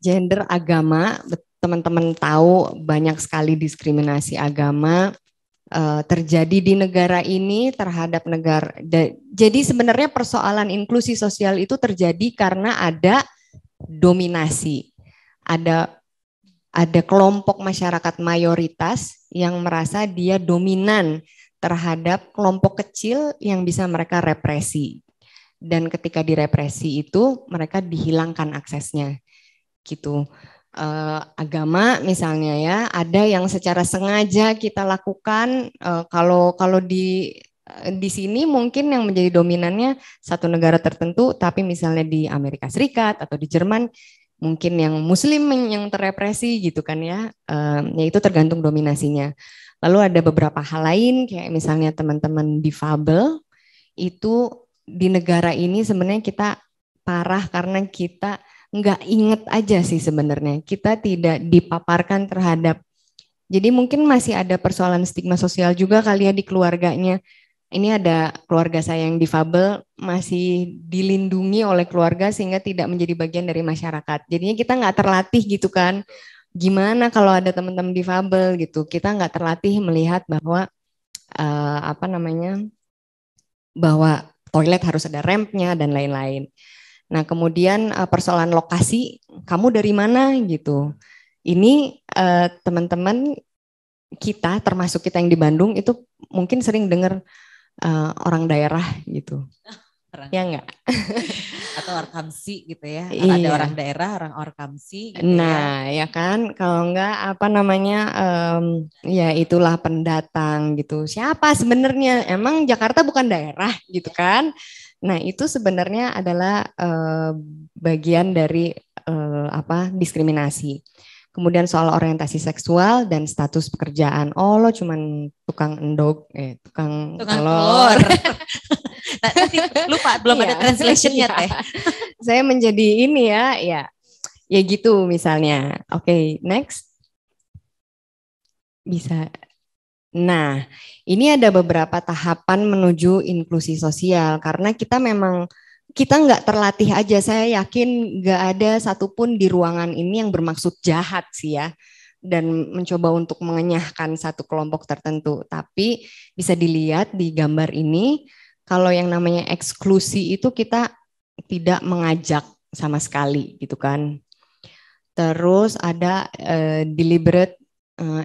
S3: gender, agama. Teman-teman tahu banyak sekali diskriminasi agama terjadi di negara ini terhadap negara. Jadi sebenarnya persoalan inklusi sosial itu terjadi karena ada dominasi. Ada kelompok masyarakat mayoritas yang merasa dia dominan terhadap kelompok kecil yang bisa mereka represi. Dan ketika direpresi itu mereka dihilangkan aksesnya. Gitu. Agama misalnya ya, ada yang secara sengaja kita lakukan. Kalau di sini mungkin yang menjadi dominannya satu negara tertentu, tapi misalnya di Amerika Serikat atau di Jerman mungkin yang Muslim yang terrepresi gitu kan ya, itu tergantung dominasinya. Lalu ada beberapa hal lain kayak misalnya teman-teman difabel itu di negara ini sebenarnya kita parah karena kita nggak inget aja sih sebenarnya. Kita tidak dipaparkan terhadap, jadi mungkin masih ada persoalan stigma sosial juga kali ya di keluarganya. Ini ada keluarga saya yang difabel, masih dilindungi oleh keluarga sehingga tidak menjadi bagian dari masyarakat. Jadinya kita nggak terlatih gitu kan. Gimana kalau ada teman-teman difabel gitu, kita nggak terlatih melihat bahwa bahwa toilet harus ada rampnya dan lain-lain. Nah kemudian persoalan lokasi, kamu dari mana gitu. Ini teman-teman kita, termasuk kita yang di Bandung itu mungkin sering dengar orang daerah gitu. Ya enggak?
S1: Atau Orkamsi gitu ya. Iya. Ada orang daerah, orang Orkamsi gitu
S3: nah, ya kan, kalau enggak ya itulah pendatang gitu. Siapa sebenarnya? Emang Jakarta bukan daerah gitu kan? Nah, itu sebenarnya adalah bagian dari diskriminasi. Kemudian soal orientasi seksual dan status pekerjaan. Oh, lo cuman tukang endog, tukang telur.
S1: Lupa, belum ada translationnya teh.
S3: Saya menjadi ini ya gitu misalnya. Oke, next. Bisa. Nah, ini ada beberapa tahapan menuju inklusi sosial karena kita nggak terlatih aja. Saya yakin nggak ada satupun di ruangan ini yang bermaksud jahat sih ya dan mencoba untuk mengenyahkan satu kelompok tertentu. Tapi bisa dilihat di gambar ini. Kalau yang namanya eksklusi itu kita tidak mengajak sama sekali gitu kan. Terus ada deliberate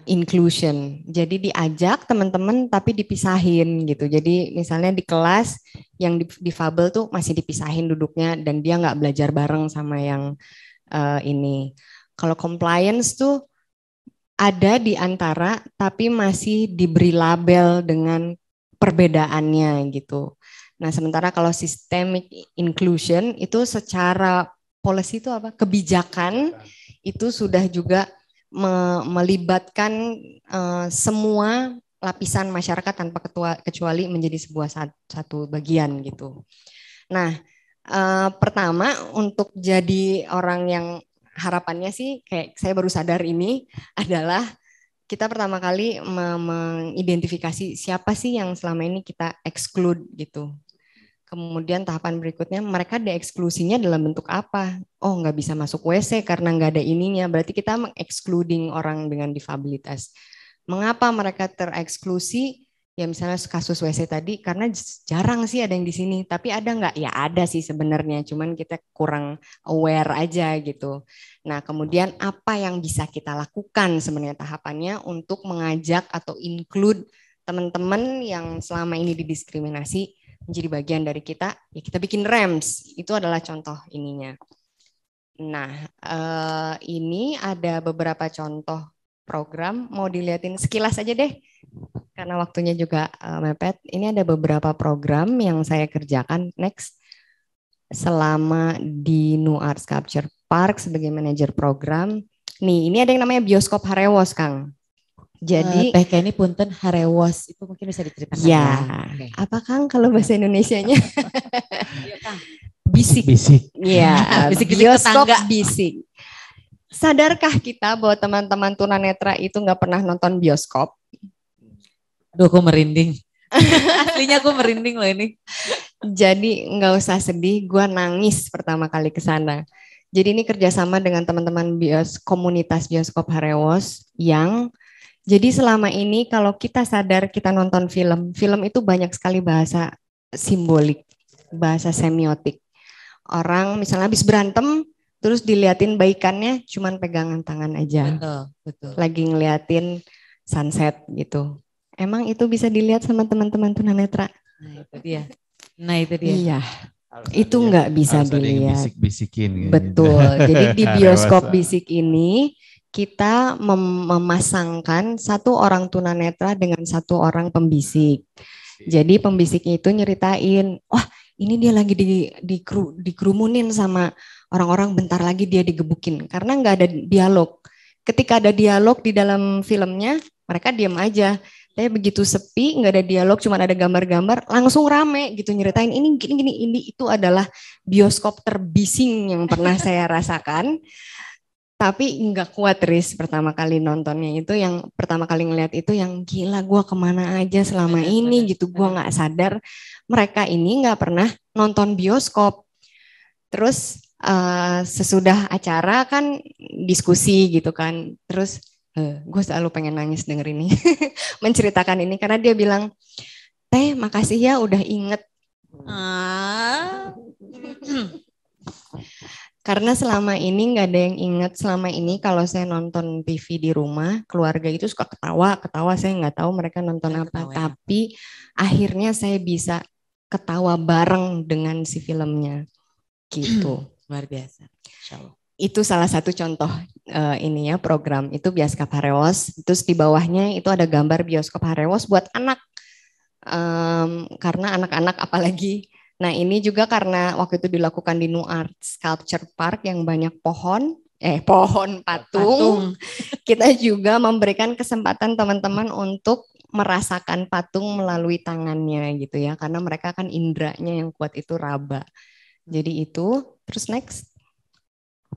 S3: inclusion. Jadi diajak teman-teman tapi dipisahin gitu. Jadi misalnya di kelas yang difabel tuh masih dipisahin duduknya dan dia nggak belajar bareng sama yang ini. Kalau compliance tuh ada di antara tapi masih diberi label dengan perbedaannya gitu. Nah, sementara kalau systemic inclusion itu secara policy itu apa? Kebijakan itu sudah juga melibatkan semua lapisan masyarakat tanpa kecuali menjadi sebuah satu bagian gitu. Nah, pertama untuk jadi orang yang harapannya sih kayak saya baru sadar ini adalah kita pertama kali mengidentifikasi siapa sih yang selama ini kita exclude gitu. Kemudian tahapan berikutnya mereka dieksklusinya dalam bentuk apa? Oh nggak bisa masuk WC karena nggak ada ininya. Berarti kita mengexcluding orang dengan difabilitas. Mengapa mereka tereksklusi? Ya misalnya kasus WC tadi karena jarang sih ada yang di sini. Tapi ada nggak? Ya ada sih sebenarnya. Cuman kita kurang aware aja gitu. Nah kemudian apa yang bisa kita lakukan sebenarnya tahapannya untuk mengajak atau include teman-teman yang selama ini didiskriminasi menjadi bagian dari kita, ya kita bikin REMS, itu adalah contoh ininya. Nah, ini ada beberapa contoh program, mau dilihatin sekilas aja deh, karena waktunya juga mepet. Ini ada beberapa program yang saya kerjakan, next, selama di New Art Sculpture Park sebagai manajer program. Nih, ini ada yang namanya Bioskop Harewos, Kang. Jadi
S1: Teh Kenny punten Harewos itu mungkin bisa diceritakan
S3: ya. Okay. Apa Kang kalau bahasa Indonesianya? Bisik. Ya, bioskop bisik. Sadarkah kita bahwa teman-teman tunanetra itu nggak pernah nonton bioskop?
S1: Aduh, aku merinding. Aslinya aku merinding loh ini.
S3: Jadi nggak usah sedih, gue nangis pertama kali ke sana. Jadi ini kerjasama dengan teman-teman komunitas bioskop Harewos yang jadi selama ini kalau kita sadar kita nonton film itu banyak sekali bahasa simbolik, bahasa semiotik. Orang misalnya habis berantem, terus diliatin baikannya cuman pegangan tangan aja.
S1: Betul.
S3: Lagi ngeliatin sunset gitu. Emang itu bisa dilihat sama teman-teman tunanetra?
S1: Nah itu dia.
S3: Iya. Itu nggak bisa dilihat.
S2: Bisik-bisikin.
S3: Betul. Jadi di bioskop bisik ini kita memasangkan satu orang tunanetra dengan satu orang pembisik. Jadi pembisiknya itu nyeritain, wah ini dia lagi dikerumunin sama orang-orang, bentar lagi dia digebukin. Karena nggak ada dialog. Ketika ada dialog di dalam filmnya, mereka diam aja. Tapi begitu sepi, nggak ada dialog, cuma ada gambar-gambar, langsung rame gitu nyeritain ini gini-gini. Ini itu adalah bioskop terbising yang pernah saya rasakan. Tapi nggak kuat Riz, pertama kali nontonnya itu, yang pertama kali ngeliat itu yang gila, gue kemana aja selama ini gitu. Gue nggak sadar mereka ini nggak pernah nonton bioskop. Terus sesudah acara kan diskusi gitu kan. Terus gue selalu pengen nangis denger ini, menceritakan ini karena dia bilang, Teh makasih ya udah inget. Karena selama ini nggak ada yang inget, selama ini kalau saya nonton TV di rumah, keluarga itu suka ketawa, saya nggak tahu mereka nonton apa. Tapi akhirnya saya bisa ketawa bareng dengan si filmnya, gitu.
S1: Luar biasa. Insyaallah.
S3: Itu salah satu contoh ini ya, program itu Bioskop Harewos. Terus di bawahnya itu ada gambar Bioskop Harewos buat anak, karena anak-anak apalagi. Nah ini juga karena waktu itu dilakukan di New Art Sculpture Park yang banyak pohon patung. Kita juga memberikan kesempatan teman-teman untuk merasakan patung melalui tangannya gitu ya, karena mereka kan indranya yang kuat itu raba. Jadi itu, terus next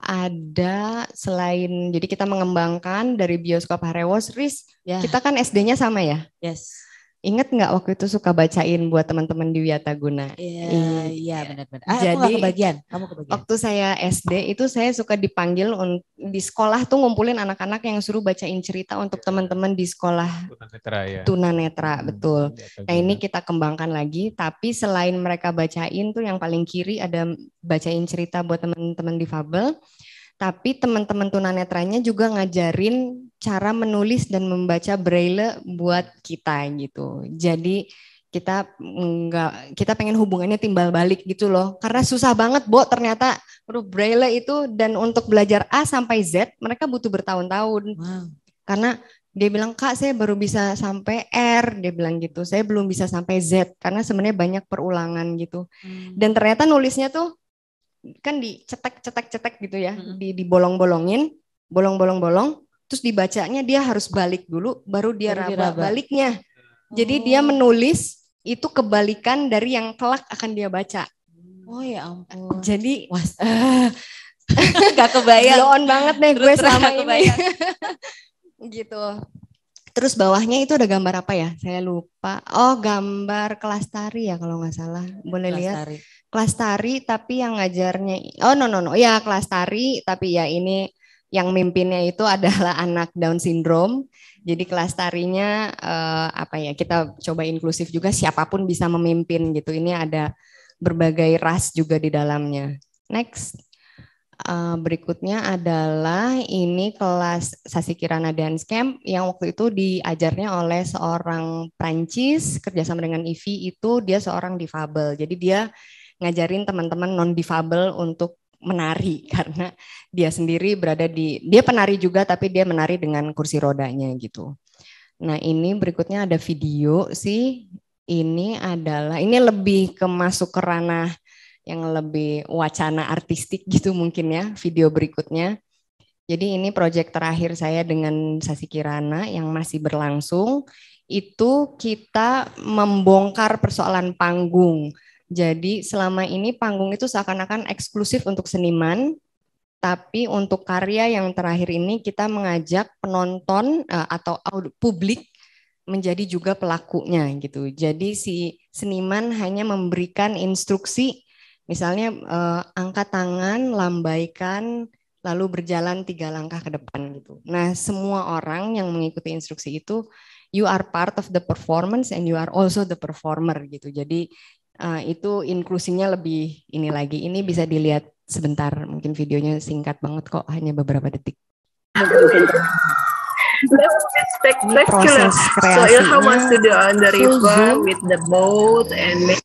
S3: ada selain, jadi kita mengembangkan dari Bioskop Harewos, Riz, kita kan SD-nya sama ya?
S1: Yes.
S3: Ingat nggak waktu itu suka bacain buat teman-teman di Wiataguna?
S1: Iya benar-benar.
S3: Jadi
S1: kamu kebagian.
S3: Waktu saya SD itu saya suka dipanggil di sekolah tuh ngumpulin anak-anak yang suruh bacain cerita untuk teman-teman di sekolah tunanetra, betul. Nah ini kita kembangkan lagi, tapi selain mereka bacain tuh yang paling kiri ada bacain cerita buat teman-teman difabel. Tapi teman-teman tunanetranya juga ngajarin cara menulis dan membaca braille buat kita gitu. Jadi kita pengen hubungannya timbal balik gitu loh. Karena susah banget, Bo, ternyata huruf braille itu, dan untuk belajar A sampai Z mereka butuh bertahun-tahun. Wow. Karena dia bilang, Kak saya baru bisa sampai R, dia bilang gitu. Saya belum bisa sampai Z karena sebenarnya banyak perulangan gitu. Dan ternyata nulisnya tuh kan dicetek gitu ya, dibolong-bolongin, bolong, terus dibacanya dia harus balik dulu, baru dia raba baliknya. Jadi dia menulis itu kebalikan dari yang kelak akan dia baca.
S1: Oh ya ampun.
S3: Jadi
S1: gak kebayang.
S3: Blow on banget deh gue selama ini. Gitu. Terus bawahnya itu ada gambar apa ya? Saya lupa. Oh, gambar kelas tari ya kalau nggak salah. Boleh lihat. Kelas tari tapi yang ngajarnya, ya kelas tari tapi ya ini yang mimpinnya itu adalah anak Down syndrome. Jadi kelas tarinya kita coba inklusif juga, siapapun bisa memimpin gitu. Ini ada berbagai ras juga di dalamnya. Next. Berikutnya adalah ini kelas Sasi Kirana Dance Camp yang waktu itu diajarnya oleh seorang Prancis kerjasama dengan IVI, itu dia seorang difabel. Jadi dia ngajarin teman-teman non difabel untuk menari karena dia sendiri dia penari juga tapi dia menari dengan kursi rodanya gitu. Nah ini berikutnya ada video sih, ini lebih masuk ke ranah yang lebih wacana artistik gitu mungkin ya, video berikutnya. Jadi ini proyek terakhir saya dengan Sasi Kirana yang masih berlangsung, itu kita membongkar persoalan panggung. Jadi selama ini panggung itu seakan-akan eksklusif untuk seniman, tapi untuk karya yang terakhir ini kita mengajak penonton atau publik menjadi juga pelakunya gitu. Jadi si seniman hanya memberikan instruksi, misalnya angkat tangan, lambaikan, lalu berjalan 3 langkah ke depan gitu. Nah semua orang yang mengikuti instruksi itu, you are part of the performance and you are also the performer gitu. Jadi itu inklusinya lebih ini lagi. Ini bisa dilihat sebentar, mungkin videonya singkat banget kok, hanya beberapa detik. Proses kreasinya. So Ilham wants to do on the river with the boat and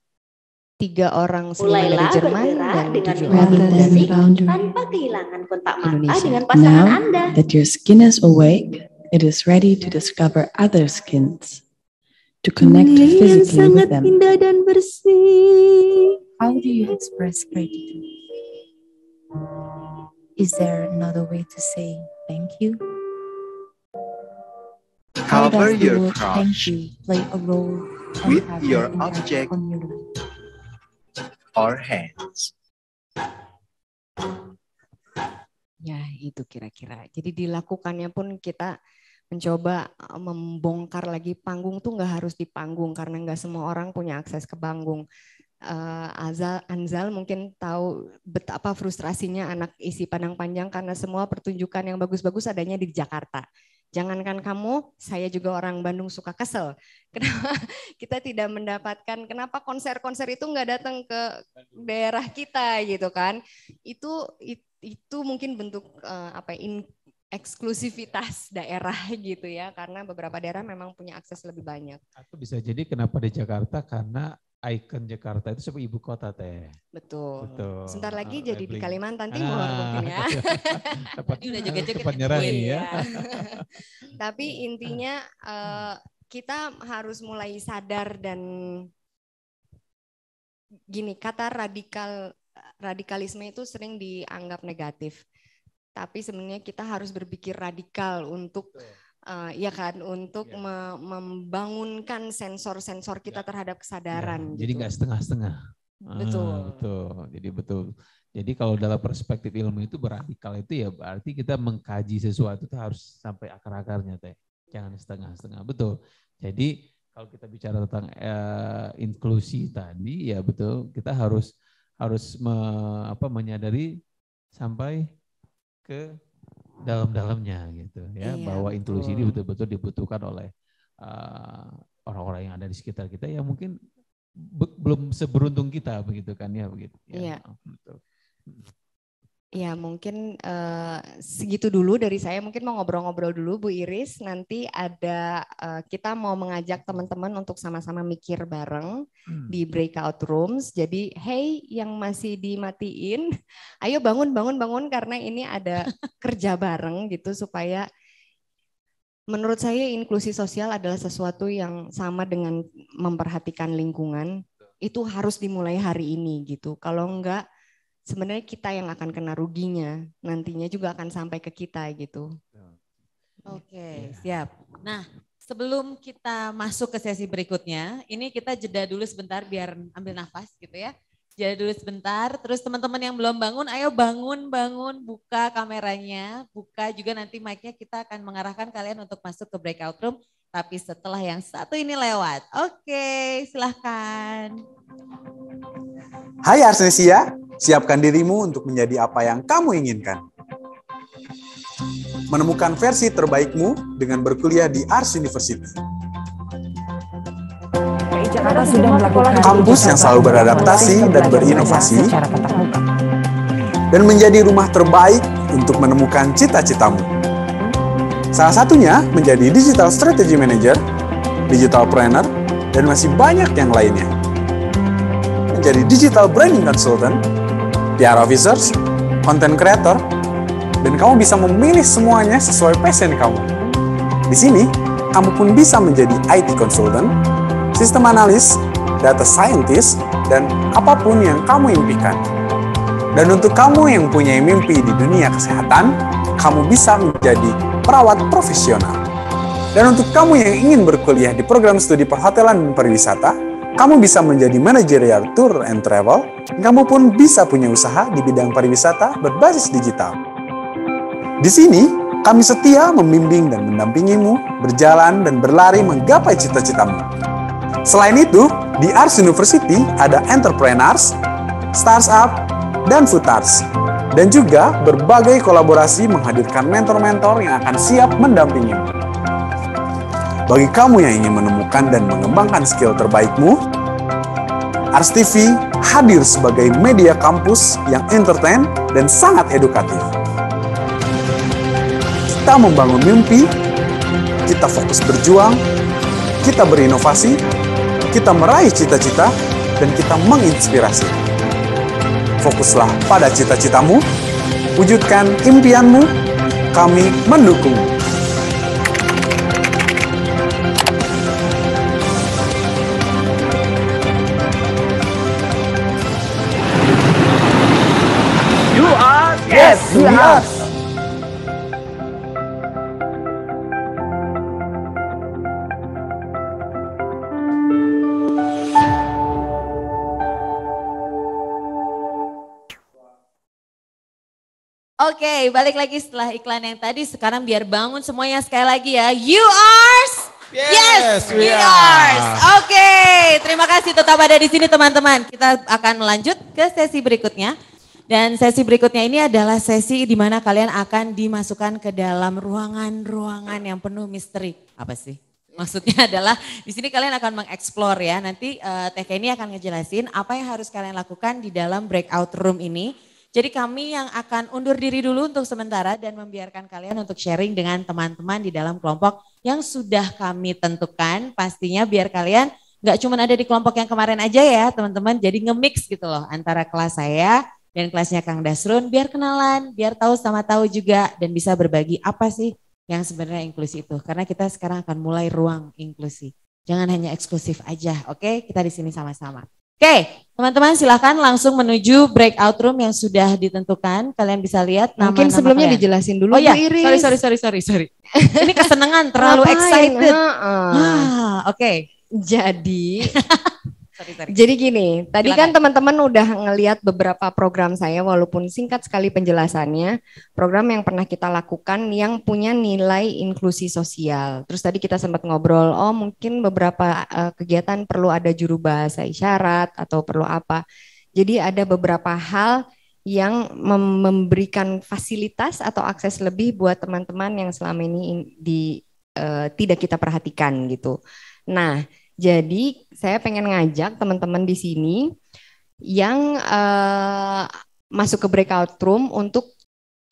S3: 3 orang seniman dari Jerman dan 7 orang dari
S8: tanpa kehilangan kontak mata dengan pasangan Anda. Now that your skin is awake, it is ready to discover other skins, to connect physically with them. Indah dan bersih. How do you express gratitude? Is there another way to say thank you?
S9: Cover your crotch with your object or hands.
S3: Ya, itu kira-kira. Jadi dilakukannya pun kita mencoba membongkar lagi panggung tuh nggak harus di panggung karena nggak semua orang punya akses ke panggung. Anzal mungkin tahu betapa frustrasinya anak isi Padang Panjang karena semua pertunjukan yang bagus-bagus adanya di Jakarta. Jangankan kamu, saya juga orang Bandung suka kesel. Kenapa kita tidak mendapatkan, kenapa konser-konser itu nggak datang ke daerah kita gitu kan? Itu mungkin bentuk eksklusivitas daerah gitu ya, karena beberapa daerah memang punya akses lebih banyak.
S2: Atau bisa jadi kenapa di Jakarta karena ikon Jakarta itu sebagai ibu kota teh.
S3: Betul. Sebentar lagi jadi di Kalimantan Timur mungkin ya.
S2: Tadi udah joget-joget nyerang ya.
S3: Tapi intinya kita harus mulai sadar dan gini, kata radikalisme itu sering dianggap negatif. Tapi sebenarnya kita harus berpikir radikal untuk membangunkan sensor-sensor kita terhadap kesadaran.
S2: Jadi nggak setengah-setengah. Betul. Jadi kalau dalam perspektif ilmu itu beradikal itu ya berarti kita mengkaji sesuatu itu harus sampai akar-akarnya teh. Jangan setengah-setengah. Betul. Jadi kalau kita bicara tentang inklusi tadi ya betul, kita harus menyadari sampai ke dalam-dalamnya gitu ya, bahwa inklusi ini betul-betul dibutuhkan oleh orang-orang yang ada di sekitar kita yang mungkin belum seberuntung kita begitu kan ya begitu.
S3: Iya. Ya mungkin segitu dulu dari saya, mungkin mau ngobrol-ngobrol dulu Bu Iris, nanti ada kita mau mengajak teman-teman untuk sama-sama mikir bareng di breakout rooms. Jadi hey yang masih dimatiin, ayo bangun karena ini ada kerja bareng gitu supaya menurut saya inklusi sosial adalah sesuatu yang sama dengan memperhatikan lingkungan, itu harus dimulai hari ini gitu. Kalau enggak sebenarnya kita yang akan kena ruginya, nantinya juga akan sampai ke kita gitu.
S1: Oke, siap. Nah, sebelum kita masuk ke sesi berikutnya, ini kita jeda dulu sebentar biar ambil nafas gitu ya. Jeda dulu sebentar, terus teman-teman yang belum bangun, ayo bangun, buka kameranya, buka juga nanti mic-nya, kita akan mengarahkan kalian untuk masuk ke breakout room, tapi setelah yang satu ini lewat. Oke, silahkan.
S10: Hai Arsnesia, siapkan dirimu untuk menjadi apa yang kamu inginkan. Menemukan versi terbaikmu dengan berkuliah di Ars University.
S11: Jakarta sudah melakukan
S10: kampus yang selalu beradaptasi dan berinovasi dan menjadi rumah terbaik untuk menemukan cita-citamu. Salah satunya menjadi Digital Strategy Manager, Digital Planner, dan masih banyak yang lainnya. Menjadi Digital Branding Consultant, PR Officers, Content Creator, dan kamu bisa memilih semuanya sesuai passion kamu. Di sini, kamu pun bisa menjadi IT Consultant, Sistem Analis, Data Scientist, dan apapun yang kamu impikan. Dan untuk kamu yang punya mimpi di dunia kesehatan, kamu bisa menjadi perawat profesional. Dan untuk kamu yang ingin berkuliah di program studi perhotelan dan pariwisata, kamu bisa menjadi manajerial tour and travel, dan kamu pun bisa punya usaha di bidang pariwisata berbasis digital. Di sini, kami setia membimbing dan mendampingimu berjalan dan berlari menggapai cita-citamu. Selain itu, di Ars University ada entrepreneurs, startup, dan foodars. Dan juga berbagai kolaborasi menghadirkan mentor-mentor yang akan siap mendampingimu. Bagi kamu yang ingin menemukan dan mengembangkan skill terbaikmu, Ars TV hadir sebagai media kampus yang entertain dan sangat edukatif. Kita membangun mimpi, kita fokus berjuang, kita berinovasi, kita meraih cita-cita, dan kita menginspirasi. Fokuslah pada cita-citamu, wujudkan impianmu, kami mendukungmu.
S11: Yes, we are.
S1: Oke, balik lagi setelah iklan yang tadi. Sekarang biar bangun semuanya sekali lagi ya. You are? Yes, we are. Oke, terima kasih tetap ada di sini teman-teman. Kita akan melanjut ke sesi berikutnya. Dan sesi berikutnya ini adalah sesi di mana kalian akan dimasukkan ke dalam ruangan-ruangan yang penuh misteri. Apa sih? Maksudnya adalah di sini kalian akan mengeksplor ya. Nanti Teh Kenny akan ngejelasin apa yang harus kalian lakukan di dalam breakout room ini. Jadi kami yang akan undur diri dulu untuk sementara dan membiarkan kalian untuk sharing dengan teman-teman di dalam kelompok yang sudah kami tentukan. Pastinya biar kalian nggak cuma ada di kelompok yang kemarin aja ya teman-teman. Jadi nge-mix gitu loh antara kelas saya dan kelasnya Kang Dasrun. Biar kenalan, biar tahu sama tahu juga dan bisa berbagi apa sih yang sebenarnya inklusi itu. Karena kita sekarang akan mulai ruang inklusi. Jangan hanya eksklusif aja, oke? Kita di sini sama-sama. Oke, teman-teman silahkan langsung menuju breakout room yang sudah ditentukan. Kalian bisa lihat nama-nama.
S3: Mungkin sebelumnya
S1: kalian
S3: dijelasin dulu.
S1: Oh ya,
S3: Iris.
S1: sorry. Ini kesenangan, terlalu excited. Oke.
S3: Jadi, jadi gini, tadi kan teman-teman udah ngelihat beberapa program saya walaupun singkat sekali penjelasannya. Program yang pernah kita lakukan yang punya nilai inklusi sosial. Terus tadi kita sempat ngobrol, oh mungkin beberapa kegiatan perlu ada juru bahasa isyarat atau perlu apa. Jadi ada beberapa hal yang memberikan fasilitas atau akses lebih buat teman-teman yang selama ini tidak kita perhatikan gitu. Nah, jadi saya pengen ngajak teman-teman di sini yang masuk ke breakout room untuk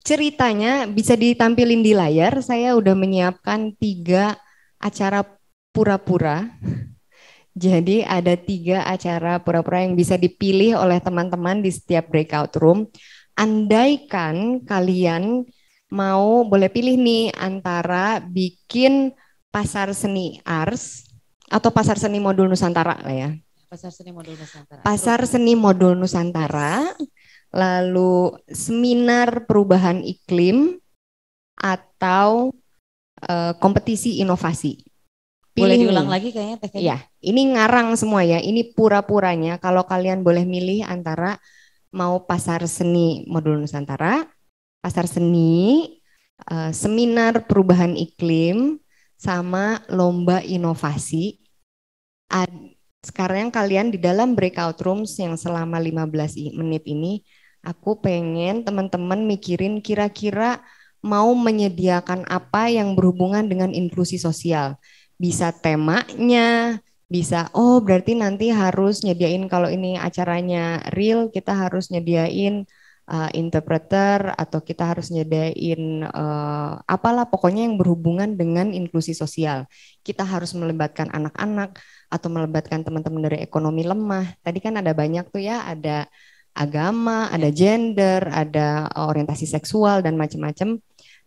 S3: ceritanya bisa ditampilin di layar. Saya udah menyiapkan 3 acara pura-pura. Jadi ada 3 acara pura-pura yang bisa dipilih oleh teman-teman di setiap breakout room. Andaikan kalian mau boleh pilih nih antara bikin pasar seni ars atau pasar seni modul Nusantara lah ya.
S1: Pasar seni modul Nusantara.
S3: Pasar seni modul Nusantara, lalu seminar perubahan iklim atau kompetisi inovasi.
S1: Boleh diulang lagi kayaknya Teh Kenny?
S3: Iya, ini ngarang semua ya. Ini pura-puranya kalau kalian boleh milih antara mau pasar seni modul Nusantara, pasar seni, seminar perubahan iklim, sama lomba inovasi. Sekarang kalian di dalam breakout rooms yang selama 15 menit ini, aku pengen teman-teman mikirin kira-kira mau menyediakan apa yang berhubungan dengan inklusi sosial. Bisa temanya, bisa berarti nanti harus nyediain kalau ini acaranya real, kita harus nyediain interpreter atau kita harus nyediain apalah pokoknya yang berhubungan dengan inklusi sosial. Kita harus melibatkan anak-anak atau melibatkan teman-teman dari ekonomi lemah. Tadi kan ada banyak tuh ya, ada agama, ada gender, ada orientasi seksual dan macam-macam.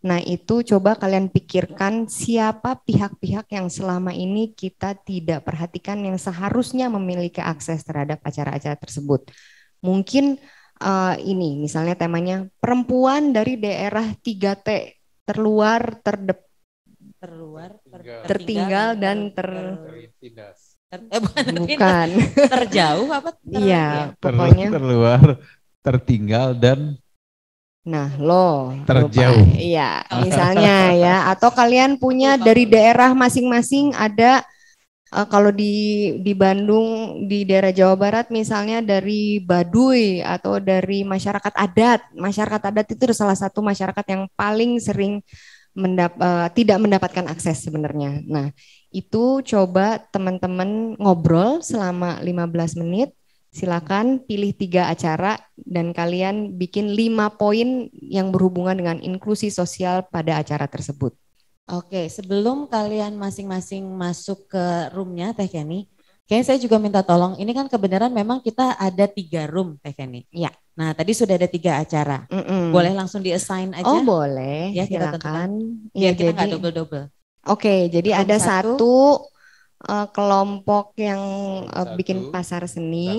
S3: Nah itu coba kalian pikirkan siapa pihak-pihak yang selama ini kita tidak perhatikan yang seharusnya memiliki akses terhadap acara-acara tersebut. Mungkin ini misalnya temanya perempuan dari daerah 3T terluar, tertinggal dan bukan
S1: terjauh apa?
S3: Iya, pokoknya
S2: terluar, tertinggal dan terjauh.
S3: Iya, misalnya ya, atau kalian punya dari daerah masing-masing ada. Kalau di Bandung, di daerah Jawa Barat misalnya dari Baduy atau dari masyarakat adat. Masyarakat adat itu salah satu masyarakat yang paling sering tidak mendapatkan akses sebenarnya. Nah itu coba teman-teman ngobrol selama 15 menit. Silakan pilih 3 acara dan kalian bikin 5 poin yang berhubungan dengan inklusi sosial pada acara tersebut.
S1: Oke, sebelum kalian masing-masing masuk ke roomnya Teh Kenny, kayaknya saya juga minta tolong, ini kan kebenaran memang kita ada 3 room Teh Kenny.
S3: Ya.
S1: Nah tadi sudah ada 3 acara, boleh langsung di-assign aja?
S3: Oh boleh,
S1: ya, kita
S3: silakan.
S1: Biar kita nggak double-double.
S3: Oke, jadi room ada satu kelompok yang bikin pasar seni.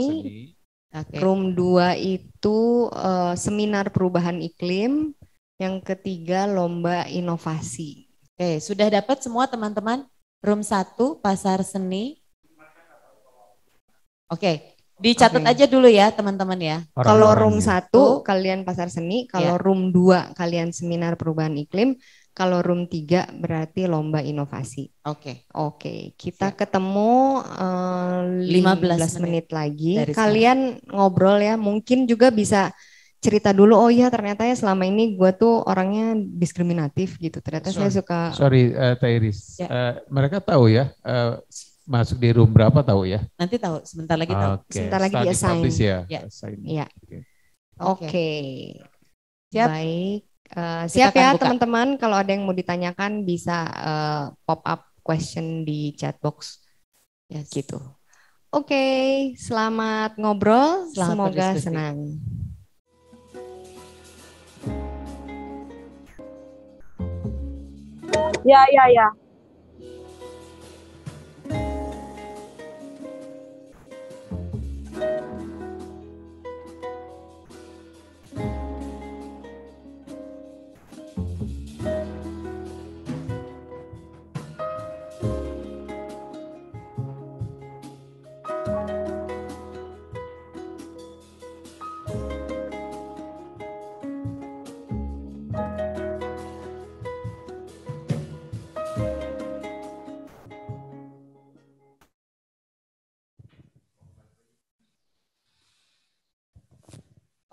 S3: Room 2 itu seminar perubahan iklim, yang ketiga lomba inovasi.
S1: Oke, sudah dapat semua teman-teman? Room 1 pasar seni. Oke, Dicatat aja dulu ya teman-teman ya.
S3: Kalau room 1 kalian pasar seni, kalau room 2 kalian seminar perubahan iklim, kalau room 3 berarti lomba inovasi.
S1: Oke.
S3: Kita ketemu 15 menit lagi. Kalian ngobrol ya, mungkin juga bisa cerita dulu, oh iya ternyata ya selama ini gue tuh orangnya diskriminatif gitu. Ternyata saya suka.
S2: Sorry Teh Iris, mereka tahu ya masuk di room berapa tahu ya?
S1: Nanti tahu, sebentar lagi tahu.
S3: Sebentar lagi di assign.
S2: Ya.
S3: Oke. Siap. Baik. Siap ya teman-teman, kalau ada yang mau ditanyakan bisa pop up question di chat box. Gitu. Oke, selamat ngobrol, semoga senang.
S6: Ya.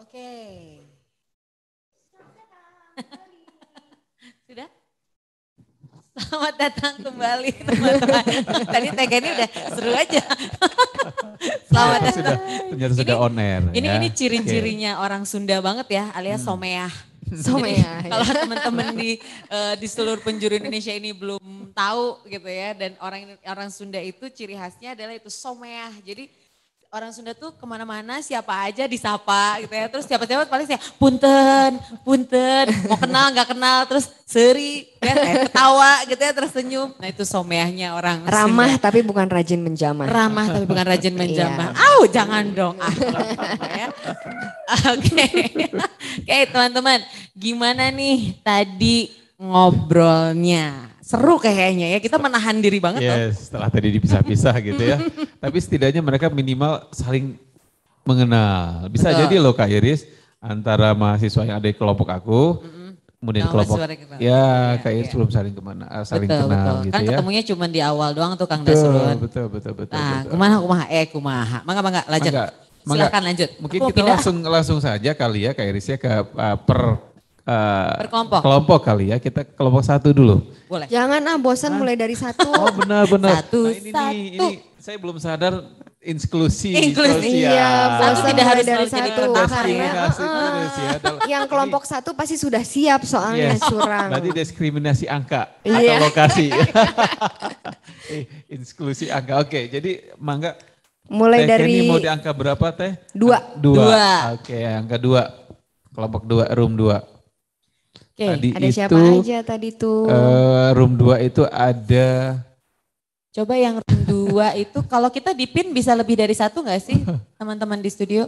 S1: Oke. Sudah? Selamat datang kembali teman-teman. Tadi Tegani udah seru aja. Selamat datang.
S2: Ternyata sudah on air.
S1: Ini ciri-cirinya orang Sunda banget ya, alias someah. Kalau teman-teman di seluruh penjuru Indonesia ini belum tahu gitu ya, dan orang Sunda itu ciri khasnya adalah itu someah. Jadi orang Sunda tuh kemana-mana siapa aja disapa gitu ya. Terus siapa-siapa paling saya punten, mau kenal nggak kenal, terus seri, ya, ketawa gitu ya, terus senyum. Nah itu someahnya orang
S3: ramah
S1: Sunda.
S3: Tapi bukan rajin menjamah.
S1: Ramah tapi bukan rajin menjamah. Jangan dong. Oke, teman-teman, gimana nih tadi ngobrolnya? Seru kayaknya ya, kita menahan diri banget loh.
S2: Setelah tadi dipisah-pisah gitu ya. Tapi setidaknya mereka minimal saling mengenal. Bisa jadi loh Kak Iris, antara mahasiswa yang ada di kelompok aku, kemudian kelompok, Kak Iris belum saling saling kenal gitu
S1: kan
S2: ya.
S1: Ketemunya cuma di awal doang tuh Kang Dasrun.
S2: Betul.
S1: Nah, kumaha. Mangga, lanjut. Silakan lanjut.
S2: Mungkin kita langsung saja kali ya Kak Iris ya ke per kelompok kali ya, kita kelompok 1 dulu.
S1: Boleh.
S3: Jangan bosan mulai dari 1.
S2: Oh benar.
S1: Satu.
S2: Ini saya belum sadar inklusi
S3: Iya,
S1: satu tidak harus
S3: dari
S1: jadi
S3: 1. Yang kelompok 1 pasti sudah siap soalnya curang.
S2: Berarti diskriminasi angka atau lokasi. Inklusi angka. Oke, jadi mangga.
S3: Mulai dari
S2: mau di angka berapa Teh?
S3: 2.
S2: Oke, angka 2. Kelompok 2, room 2.
S3: Tadi ada siapa aja tadi tuh?
S2: Room 2 itu ada.
S1: Coba yang room 2 itu kalau kita dipin bisa lebih dari 1 gak sih teman-teman di studio?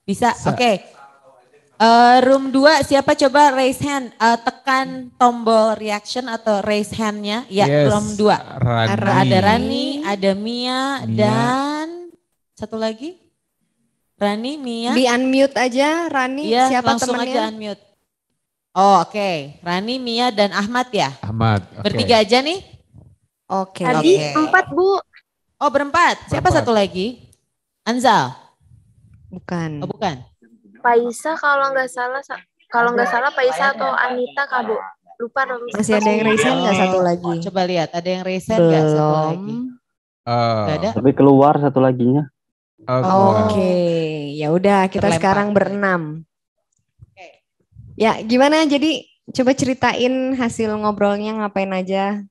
S1: Bisa, oke. Room 2 siapa coba raise hand, tekan tombol reaction atau raise hand-nya. Ya, room 2. Ada Rani, ada Mia, dan satu lagi. Rani, Mia.
S3: Di unmute aja Rani, siapa
S1: langsung
S3: temennya?
S1: Aja unmute. Oh, oke. Rani, Mia, dan Ahmad ya?
S2: Ahmad.
S1: Bertiga aja nih? Oke.
S6: Tadi 4 Bu.
S1: Oh berempat. Siapa satu lagi? Anzal?
S3: Bukan.
S1: Oh bukan.
S6: Paisa kalau nggak salah Paisa atau Anita Kak Bu. Lupa.
S3: Masih ada yang raise hand nggak satu lagi?
S1: Coba lihat, ada yang raise hand nggak satu lagi? Gak ada.
S7: Tapi keluar satu laginya.
S3: Oke. Ya udah kita sekarang berenam. Ya gimana, jadi coba ceritain hasil ngobrolnya ngapain aja.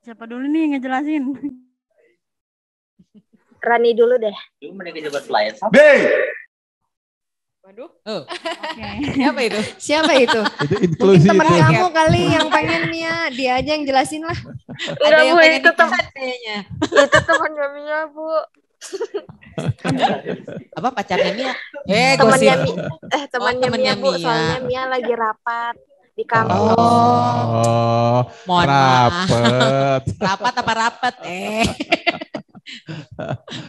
S4: Siapa dulu nih ngejelasin?
S6: Rani dulu deh.
S9: B.
S3: Waduh.
S1: Siapa itu?
S3: Siapa itu?
S2: Itu inklusi.
S3: Mungkin teman kamu kali yang pengen Mia, dia aja yang jelasin lah.
S1: Ada yang pengen
S6: itu
S1: kayaknya.
S6: Itu temannya Mia Bu.
S1: Apa pacarnya Mia?
S6: Temannya Mia Bu, soalnya Mia lagi rapat di kampus.
S1: Mohon
S2: rapet.
S1: Rapat apa rapat?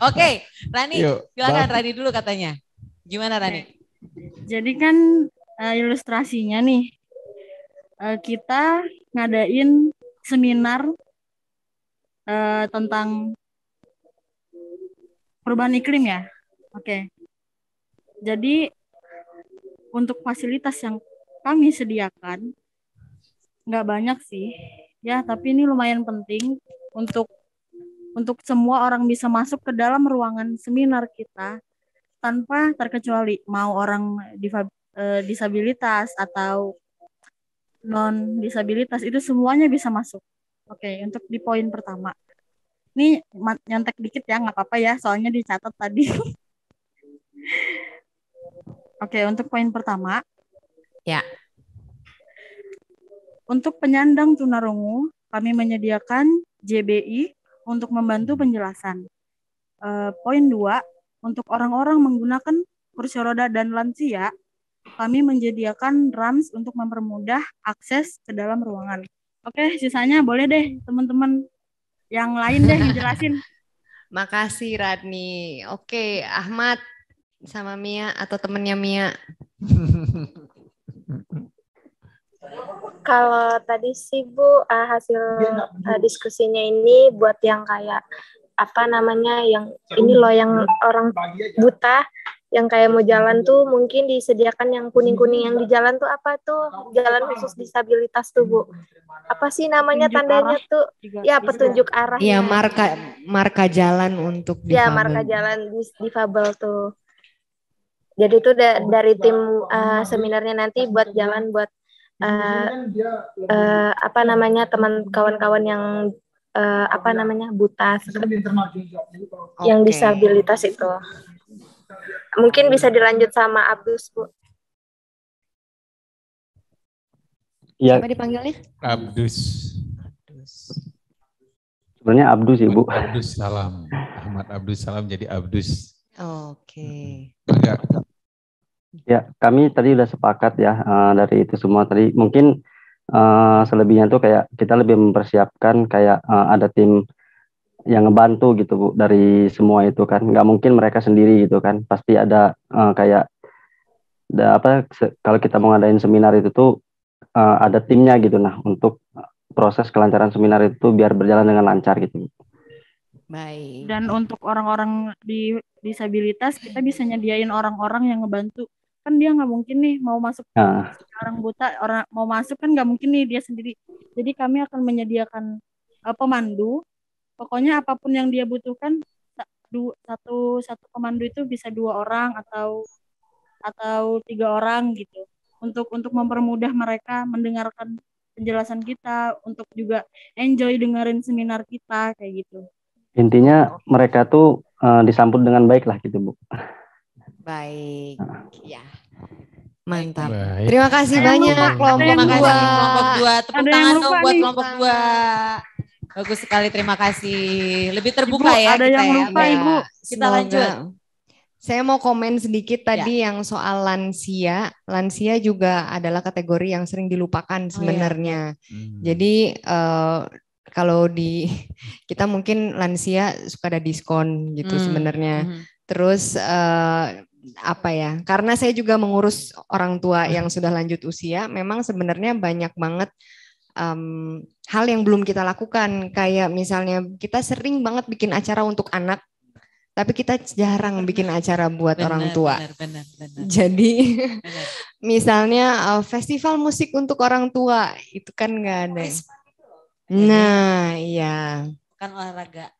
S1: Oke, Rani, silakan Rani dulu katanya. Gimana Rani?
S4: Jadi kan ilustrasinya nih, kita ngadain seminar tentang perubahan iklim ya. Oke. Jadi untuk fasilitas yang kami sediakan nggak banyak sih, ya, tapi ini lumayan penting untuk semua orang bisa masuk ke dalam ruangan seminar kita tanpa terkecuali mau orang disabilitas atau non disabilitas, itu semuanya bisa masuk. Oke, untuk di poin pertama. Ini nyontek dikit ya, nggak apa-apa ya, soalnya dicatat tadi. Oke, untuk poin pertama.
S1: Ya.
S4: Untuk penyandang tunarungu, kami menyediakan JBI untuk membantu penjelasan. Poin 2, untuk orang-orang menggunakan kursi roda dan lansia, kami menyediakan RAMS untuk mempermudah akses ke dalam ruangan. Oke, sisanya boleh deh teman-teman yang lain deh dijelasin.
S3: Makasih Radni. Oke, Ahmad sama Mia atau temennya Mia.
S6: Kalau tadi sih Bu, hasil diskusinya ini buat yang kayak apa namanya, yang ini loh, yang orang buta yang kayak mau jalan tuh mungkin disediakan yang kuning-kuning yang di jalan tuh, apa tuh, jalan khusus disabilitas tuh Bu. Apa sih namanya tandanya tuh? Ya, petunjuk arah.
S3: Iya, marka jalan untuk difabel.
S6: Ya, marka jalan difabel tuh. Jadi itu dari tim seminarnya nanti buat jalan buat apa namanya, teman kawan-kawan yang apa namanya, buta, yang disabilitas itu. Mungkin bisa dilanjut sama Abdus, Bu.
S7: Ya.
S3: Siapa dipanggilnya?
S2: Abdus.
S7: Sebenarnya Abdus sih, Bu.
S2: Abdus Salam. Ahmad Abdus Salam jadi Abdus.
S3: Oke.
S7: Ya, kami tadi udah sepakat ya dari itu semua tadi. Mungkin selebihnya tuh kayak kita lebih mempersiapkan kayak ada tim yang ngebantu gitu Bu dari semua itu kan. Nggak mungkin mereka sendiri gitu kan. Pasti ada kayak kalau kita mau ngadain seminar itu tuh ada timnya gitu, nah, untuk proses kelancaran seminar itu biar berjalan dengan lancar gitu.
S3: Baik.
S4: Dan untuk orang-orang di disabilitas kita bisa nyediain orang-orang yang ngebantu. Kan dia nggak mungkin nih mau masuk, orang buta, orang mau masuk kan nggak mungkin nih dia sendiri. Jadi kami akan menyediakan pemandu. Pokoknya apapun yang dia butuhkan, satu pemandu itu bisa 2 orang atau 3 orang gitu. Untuk mempermudah mereka mendengarkan penjelasan kita, untuk juga enjoy dengerin seminar kita kayak gitu.
S7: Intinya mereka tuh disambut dengan baik lah gitu, Bu.
S3: Baik, ya. Mantap.
S2: Baik.
S3: Terima kasih banyak kelompok 2.
S1: Tepuk tangan dong buat kelompok 2. Bagus sekali, terima kasih. Lebih terbuka
S4: Ibu,
S1: ya
S4: ada
S1: kita
S4: yang
S1: ya.
S4: lupa, Ibu.
S1: Kita lanjut.
S3: Saya mau komen sedikit tadi yang soal lansia. Lansia juga adalah kategori yang sering dilupakan sebenarnya. Jadi kalau di kita mungkin lansia suka ada diskon gitu sebenarnya. Terus apa ya? Karena saya juga mengurus orang tua yang sudah lanjut usia, memang sebenarnya banyak banget hal yang belum kita lakukan. Kayak misalnya kita sering banget bikin acara untuk anak, tapi kita jarang bikin acara buat orang tua.
S1: Benar.
S3: Jadi misalnya festival musik untuk orang tua itu kan nggak ada. Nah, iya.
S1: Kan olahraga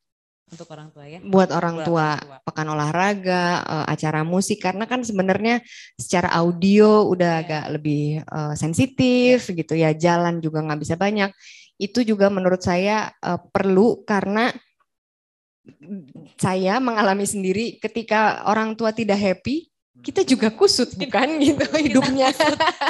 S1: untuk orang tua ya.
S3: Buat orang tua, pekan olahraga, acara musik, karena kan sebenarnya secara audio udah agak lebih sensitif gitu ya. Jalan juga nggak bisa banyak. Itu juga menurut saya perlu, karena saya mengalami sendiri ketika orang tua tidak happy, kita juga kusut bukan gitu hidupnya.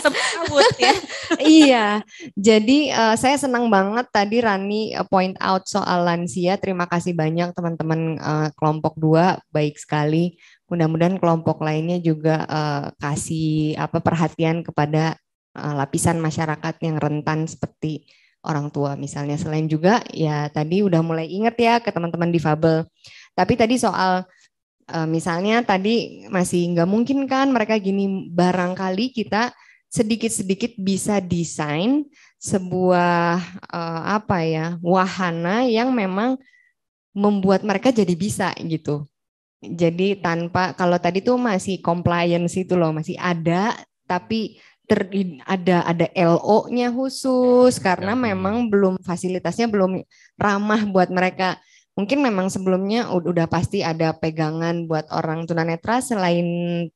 S1: Semrawut ya.
S3: Iya, jadi saya senang banget tadi Rani point out soal lansia. Terima kasih banyak teman-teman kelompok 2, baik sekali. Mudah-mudahan kelompok lainnya juga kasih perhatian kepada lapisan masyarakat yang rentan seperti orang tua misalnya. Selain juga ya tadi udah mulai ingat ya ke teman-teman difabel. Tapi tadi soal Misalnya tadi masih nggak mungkin kan mereka gini, barangkali kita sedikit-sedikit bisa desain sebuah wahana yang memang membuat mereka jadi bisa gitu. Jadi tanpa, kalau tadi tuh masih compliance itu loh, masih ada, tapi ada LO-nya khusus karena memang belum, fasilitasnya belum ramah buat mereka. Mungkin memang sebelumnya udah pasti ada pegangan buat orang tunanetra. Selain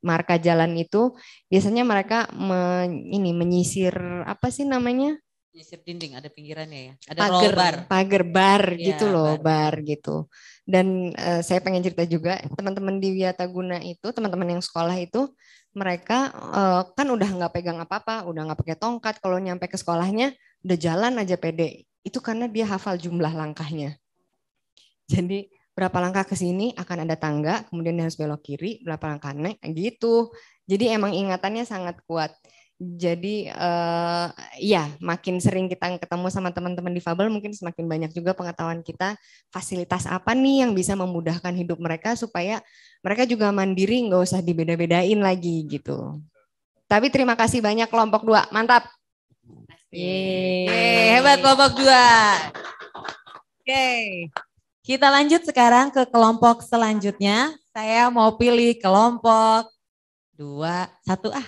S3: marka jalan itu, biasanya mereka menyisir apa sih namanya?
S1: Menyisir dinding, ada pinggirannya ya. Ada
S3: pagar bar gitu loh, bar gitu. Dan saya pengen cerita juga, teman-teman di Wiataguna itu, teman-teman yang sekolah itu, mereka kan udah nggak pegang apa-apa, udah nggak pakai tongkat. Kalau nyampe ke sekolahnya, udah jalan aja pede. Itu karena dia hafal jumlah langkahnya. Jadi berapa langkah ke sini akan ada tangga, kemudian harus belok kiri, berapa langkah naik, gitu. Jadi emang ingatannya sangat kuat. Jadi ya makin sering kita ketemu sama teman-teman difabel, mungkin semakin banyak juga pengetahuan kita fasilitas apa nih yang bisa memudahkan hidup mereka supaya mereka juga mandiri, nggak usah dibeda-bedain lagi gitu. Tapi terima kasih banyak kelompok 2, mantap.
S1: Hebat kelompok 2. Oke. Kita lanjut sekarang ke kelompok selanjutnya. Saya mau pilih kelompok 2, 1 ah.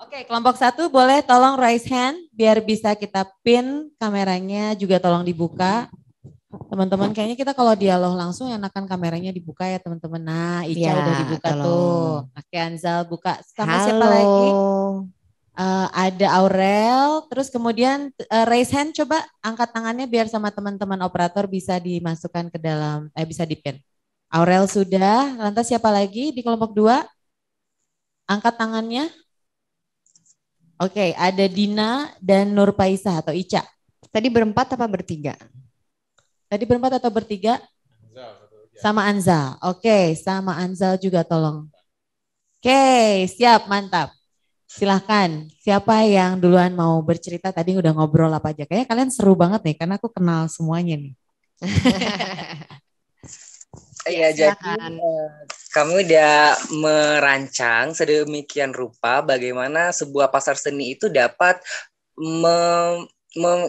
S1: Oke, kelompok 1 boleh tolong raise hand biar bisa kita pin kameranya, juga tolong dibuka. Teman-teman kayaknya kita kalau dialog langsung enakan kameranya dibuka ya teman-teman. Nah, Ica udah dibuka tuh. Oke, Anzal buka. Sama siapa lagi? Ada Aurel, terus kemudian raise hand, coba angkat tangannya biar sama teman-teman operator bisa dimasukkan ke dalam, bisa dipin. Aurel sudah, lantas siapa lagi di kelompok 2? Angkat tangannya. Oke, ada Dina dan Nur Paisah atau Ica.
S3: Tadi berempat apa bertiga?
S1: Tadi berempat atau bertiga? Sama Anzal. Oke, sama Anzal juga tolong. Oke, siap, mantap. Silahkan, siapa yang duluan mau bercerita? Tadi udah ngobrol apa aja. Kayaknya kalian seru banget nih, karena aku kenal semuanya nih.
S5: Ya, jadi kami udah merancang sedemikian rupa bagaimana sebuah pasar seni itu dapat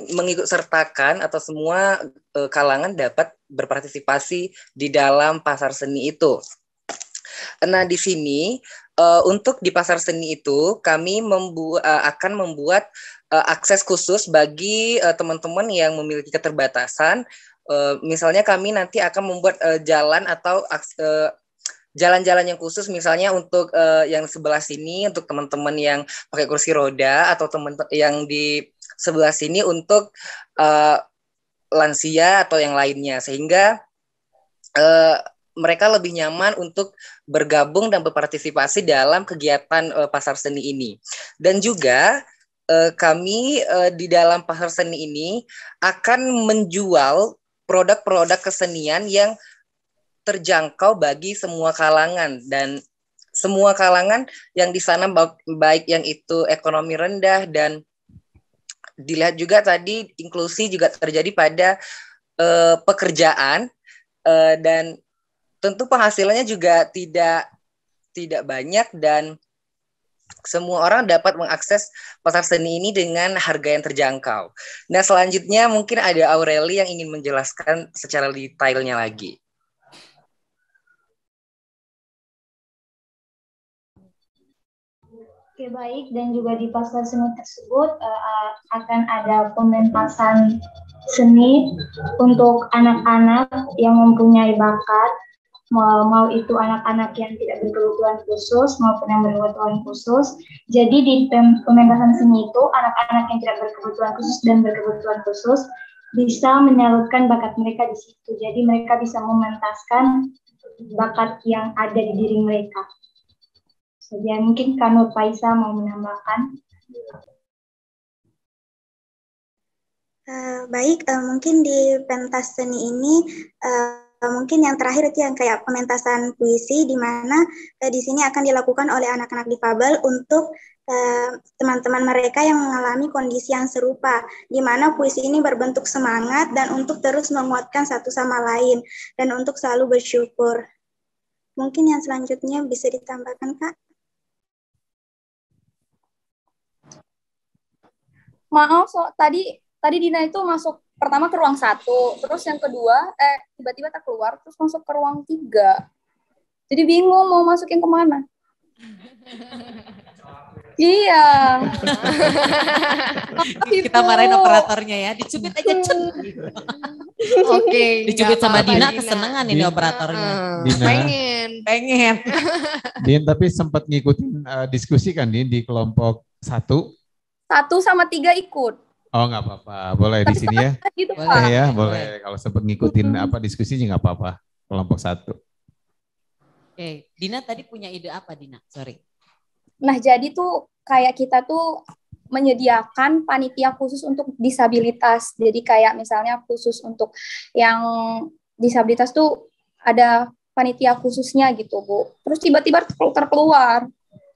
S5: mengikut sertakan atau semua kalangan dapat berpartisipasi di dalam pasar seni itu. Nah, di sini untuk di pasar seni itu kami akan membuat akses khusus bagi teman-teman yang memiliki keterbatasan. Misalnya kami nanti akan membuat jalan atau jalan-jalan yang khusus, misalnya untuk yang sebelah sini untuk teman-teman yang pakai kursi roda, atau teman-teman yang di sebelah sini untuk lansia atau yang lainnya, sehingga mereka lebih nyaman untuk bergabung dan berpartisipasi dalam kegiatan pasar seni ini. Dan juga kami di dalam pasar seni ini akan menjual produk-produk kesenian yang terjangkau bagi semua kalangan, dan semua kalangan yang di sana, baik yang itu ekonomi rendah, dan dilihat juga tadi inklusi juga terjadi pada pekerjaan, dan tentu penghasilannya juga tidak banyak, dan semua orang dapat mengakses pasar seni ini dengan harga yang terjangkau. Nah, selanjutnya mungkin ada Aureli yang ingin menjelaskan secara detailnya lagi.
S12: Oke, baik, dan juga di pasar seni tersebut akan ada pementasan seni untuk anak-anak yang mempunyai bakat, mau itu anak-anak yang tidak berkebutuhan khusus maupun yang berkebutuhan khusus. Jadi di pementasan seni itu anak-anak yang tidak berkebutuhan khusus dan berkebutuhan khusus bisa menyalurkan bakat mereka di situ. Jadi mereka bisa mementaskan bakat yang ada di diri mereka. Jadi mungkin Kak Nur Paisah mau menambahkan.
S13: Baik, mungkin di pentas seni ini mungkin yang terakhir itu yang kayak pementasan puisi, di mana di sini akan dilakukan oleh anak-anak difabel untuk teman-teman mereka yang mengalami kondisi yang serupa, di mana puisi ini berbentuk semangat dan untuk terus menguatkan satu sama lain, dan untuk selalu bersyukur. Mungkin yang selanjutnya bisa ditambahkan, Kak?
S14: Maaf, tadi Dina itu masuk pertama ke ruang 1, terus yang kedua, tiba-tiba tak keluar, terus masuk ke ruang 3. Jadi bingung mau masukin kemana. Iya.
S1: Kita marahin operatornya ya, dicubit aja cet.
S3: Oke.
S1: Dicubit sama Dina, kesenangan ini operatornya.
S2: Dina.
S1: Pengen.
S2: Din, tapi sempat ngikutin diskusi kan Din di kelompok 1?
S14: 1 sama 3 ikut.
S2: Oh nggak apa-apa, boleh di sini ya.
S14: Gitu,
S2: boleh ya, boleh. Kalau sempat ngikutin diskusinya nggak apa-apa. Kelompok 1.
S1: Oke, Dina tadi punya ide apa Dina? Sorry.
S14: Nah, jadi tuh kayak kita tuh menyediakan panitia khusus untuk disabilitas. Jadi kayak misalnya khusus untuk yang disabilitas tuh ada panitia khususnya gitu, Bu. Terus tiba-tiba terkeluar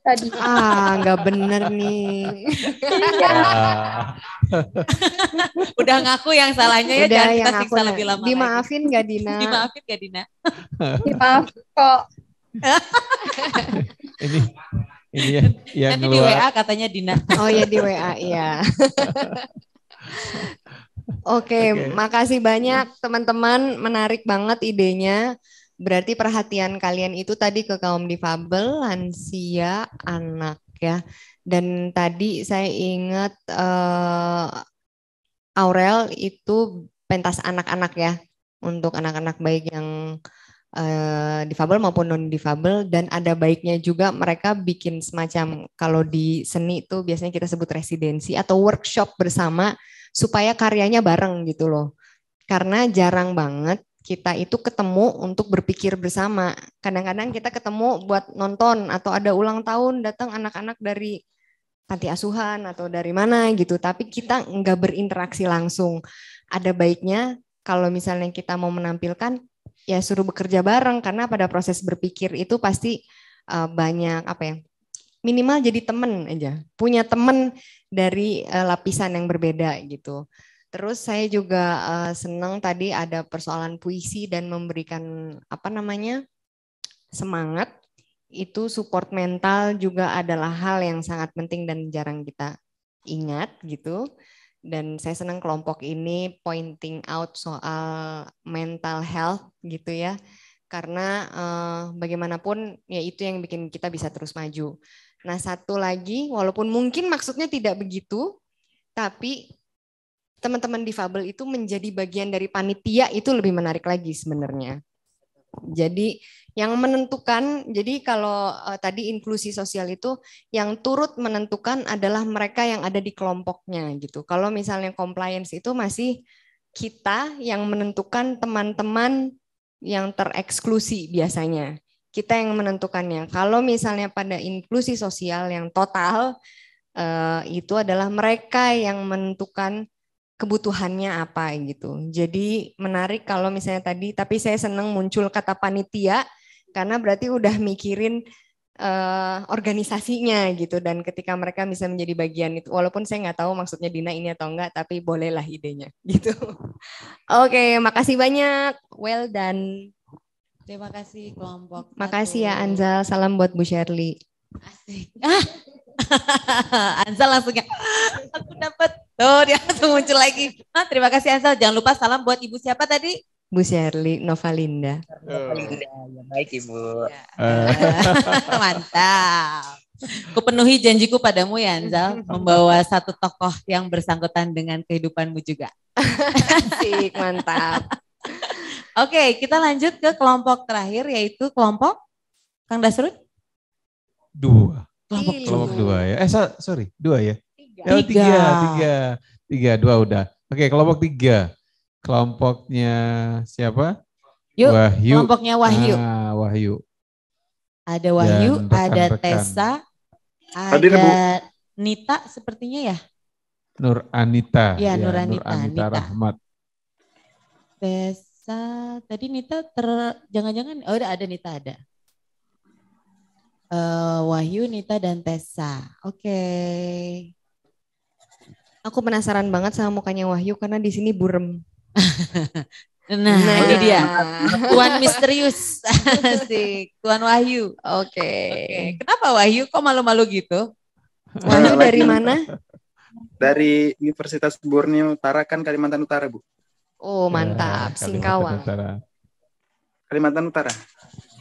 S14: tadi.
S3: Nggak bener nih.
S1: Udah ngaku yang salahnya ya,
S3: Udah,
S1: jangan
S3: yang
S1: kita siksa
S3: aku
S1: lebih lama.
S3: Dimaafin nggak Dina?
S1: Dimaafin nggak Dina?
S14: Dimaaf kok.
S2: Ini yang
S1: nanti di WA katanya Dina.
S3: Oh ya di WA iya. Oke, makasih banyak teman-teman, menarik banget idenya. Berarti perhatian kalian itu tadi ke kaum difabel, lansia, anak ya. Dan tadi saya ingat Aurel itu pentas anak-anak ya, untuk anak-anak baik yang difabel maupun non difabel, dan ada baiknya juga mereka bikin semacam, kalau di seni itu biasanya kita sebut residensi atau workshop bersama supaya karyanya bareng gitu loh. Karena jarang banget kita itu ketemu untuk berpikir bersama. Kadang-kadang kita ketemu buat nonton atau ada ulang tahun datang anak-anak dari panti asuhan atau dari mana gitu, tapi kita nggak berinteraksi langsung. Ada baiknya kalau misalnya kita mau menampilkan, ya suruh bekerja bareng, karena pada proses berpikir itu pasti banyak apa ya, minimal jadi temen aja, punya temen dari lapisan yang berbeda gitu. Terus saya juga senang tadi ada persoalan puisi dan memberikan apa namanya semangat, itu support mental juga adalah hal yang sangat penting dan jarang kita ingat gitu. Dan saya senang kelompok ini pointing out soal mental health gitu ya. Karena bagaimanapun ya itu yang bikin kita bisa terus maju. Nah, satu lagi, walaupun mungkin maksudnya tidak begitu, tapi teman-teman difabel itu menjadi bagian dari panitia itu lebih menarik lagi sebenarnya. Jadi yang menentukan, jadi kalau tadi inklusi sosial itu yang turut menentukan adalah mereka yang ada di kelompoknya gitu. Kalau misalnya compliance itu masih kita yang menentukan, teman-teman yang tereksklusi biasanya. Kita yang menentukannya. Kalau misalnya pada inklusi sosial yang total, itu adalah mereka yang menentukan kebutuhannya apa gitu. Jadi menarik kalau misalnya tadi, tapi saya senang muncul kata panitia karena berarti udah mikirin organisasinya gitu, dan ketika mereka bisa menjadi bagian itu, walaupun saya nggak tahu maksudnya Dina ini atau enggak, tapi bolehlah idenya gitu. Oke, makasih banyak. Well done.
S1: Terima kasih kelompok.
S3: Makasih ya Anzal, salam buat Bu Shirley.
S1: Asik. Ansal langsung aku dapat. Tuh dia langsung muncul lagi. Terima kasih Ansal. Jangan lupa salam buat Ibu siapa tadi?
S3: Bu Shirley Novalinda.
S5: Novalinda, ya baik Ibu.
S1: Mantap. Kupenuhi janjiku padamu ya Ansal, membawa satu tokoh yang bersangkutan dengan kehidupanmu juga.
S3: Asik, mantap.
S1: Oke, kita lanjut ke kelompok terakhir, yaitu kelompok Kang Dasrud.
S2: 2.
S1: Kelompok
S2: 2 ya. Sorry, 2 ya.
S1: 3.
S2: 3, 2 udah. Oke, kelompok 3. Kelompoknya siapa?
S1: Yuk,
S2: Wahyu.
S1: kelompoknya Wahyu.
S2: Wahyu.
S1: Ada Wahyu, ada Tessa, ada Nita sepertinya ya.
S2: Nur Anita.
S1: Ya, Nur Anita.
S2: Nita Rahmat.
S1: Tessa, tadi Nita jangan-jangan, oh ada Nita ada. Wahyu, Nita, dan Tessa. Oke.
S3: Aku penasaran banget sama mukanya Wahyu karena di sini burem.
S1: Nah, ini dia. Tuan misterius. Asik. Tuan Wahyu.
S3: Oke.
S1: Kenapa Wahyu? Kok malu-malu gitu?
S3: Wahyu dari mana?
S15: Dari Universitas Borneo Tarakan, Kalimantan Utara, Bu.
S3: Oh, mantap. Singkawang.
S15: Kalimantan Utara.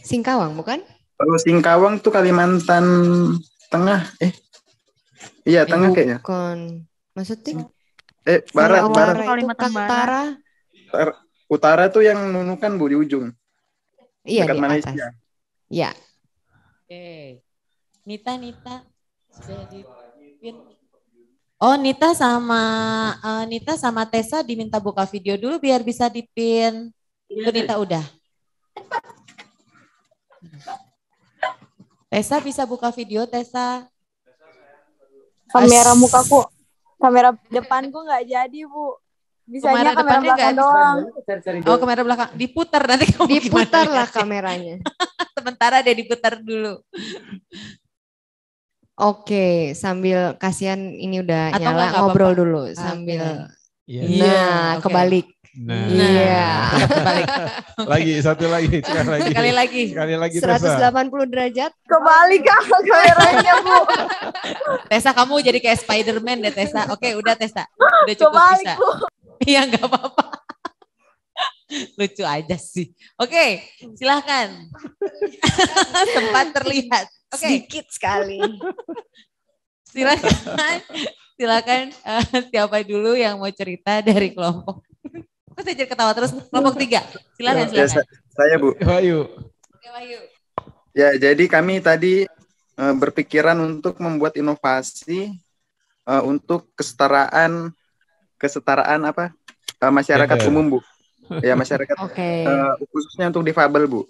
S3: Singkawang, bukan?
S15: Kalau Singkawang tuh Kalimantan Tengah. Iya, Tengah kayaknya.
S3: Bukan. Maksudnya?
S15: Barat.
S4: Kalimantan Barat.
S15: Utara tuh yang Nunukan, Bu, di ujung.
S3: Iya,
S15: dekat
S3: di
S15: Malaysia.
S3: atas. Iya.
S1: Oke. Nita. Sudah dipin. Oh, Nita sama Tessa diminta buka video dulu biar bisa dipin. Itu Nita udah. Tessa bisa buka video, Tessa.
S16: Kamera mukaku, kamera depanku nggak jadi, Bu. Bisanya kamera belakang doang.
S1: Oh, kamera belakang. Diputar nanti kamu
S3: diputar lah kameranya.
S1: Sementara dia diputar dulu.
S3: Oke, sambil kasihan ini udah atau nyala ngobrol apa-apa dulu sambil. Nah, kebalik. Iya.
S2: Kebalik. Lagi satu lagi,
S1: sekali lagi.
S3: 180 derajat.
S16: Kebalik kameranya, Bu.
S1: Tessa, kamu jadi kayak Spider-Man deh, Tessa. Oke, udah Tessa. Udah cukup kebalik, bisa. Iya, enggak apa-apa. Lucu aja sih. Oke, silahkan. Sempat terlihat.
S3: Sedikit sekali.
S1: Silakan siapa dulu yang mau cerita dari kelompok. Kok saya jadi ketawa terus? Kelompok 3. Silakan.
S15: Saya, Bu.
S2: Wahyu.
S1: Oke, Wahyu.
S15: Ya, jadi kami tadi berpikiran untuk membuat inovasi untuk kesetaraan apa? Masyarakat umum, Bu. Ya, masyarakat khususnya untuk difabel, Bu.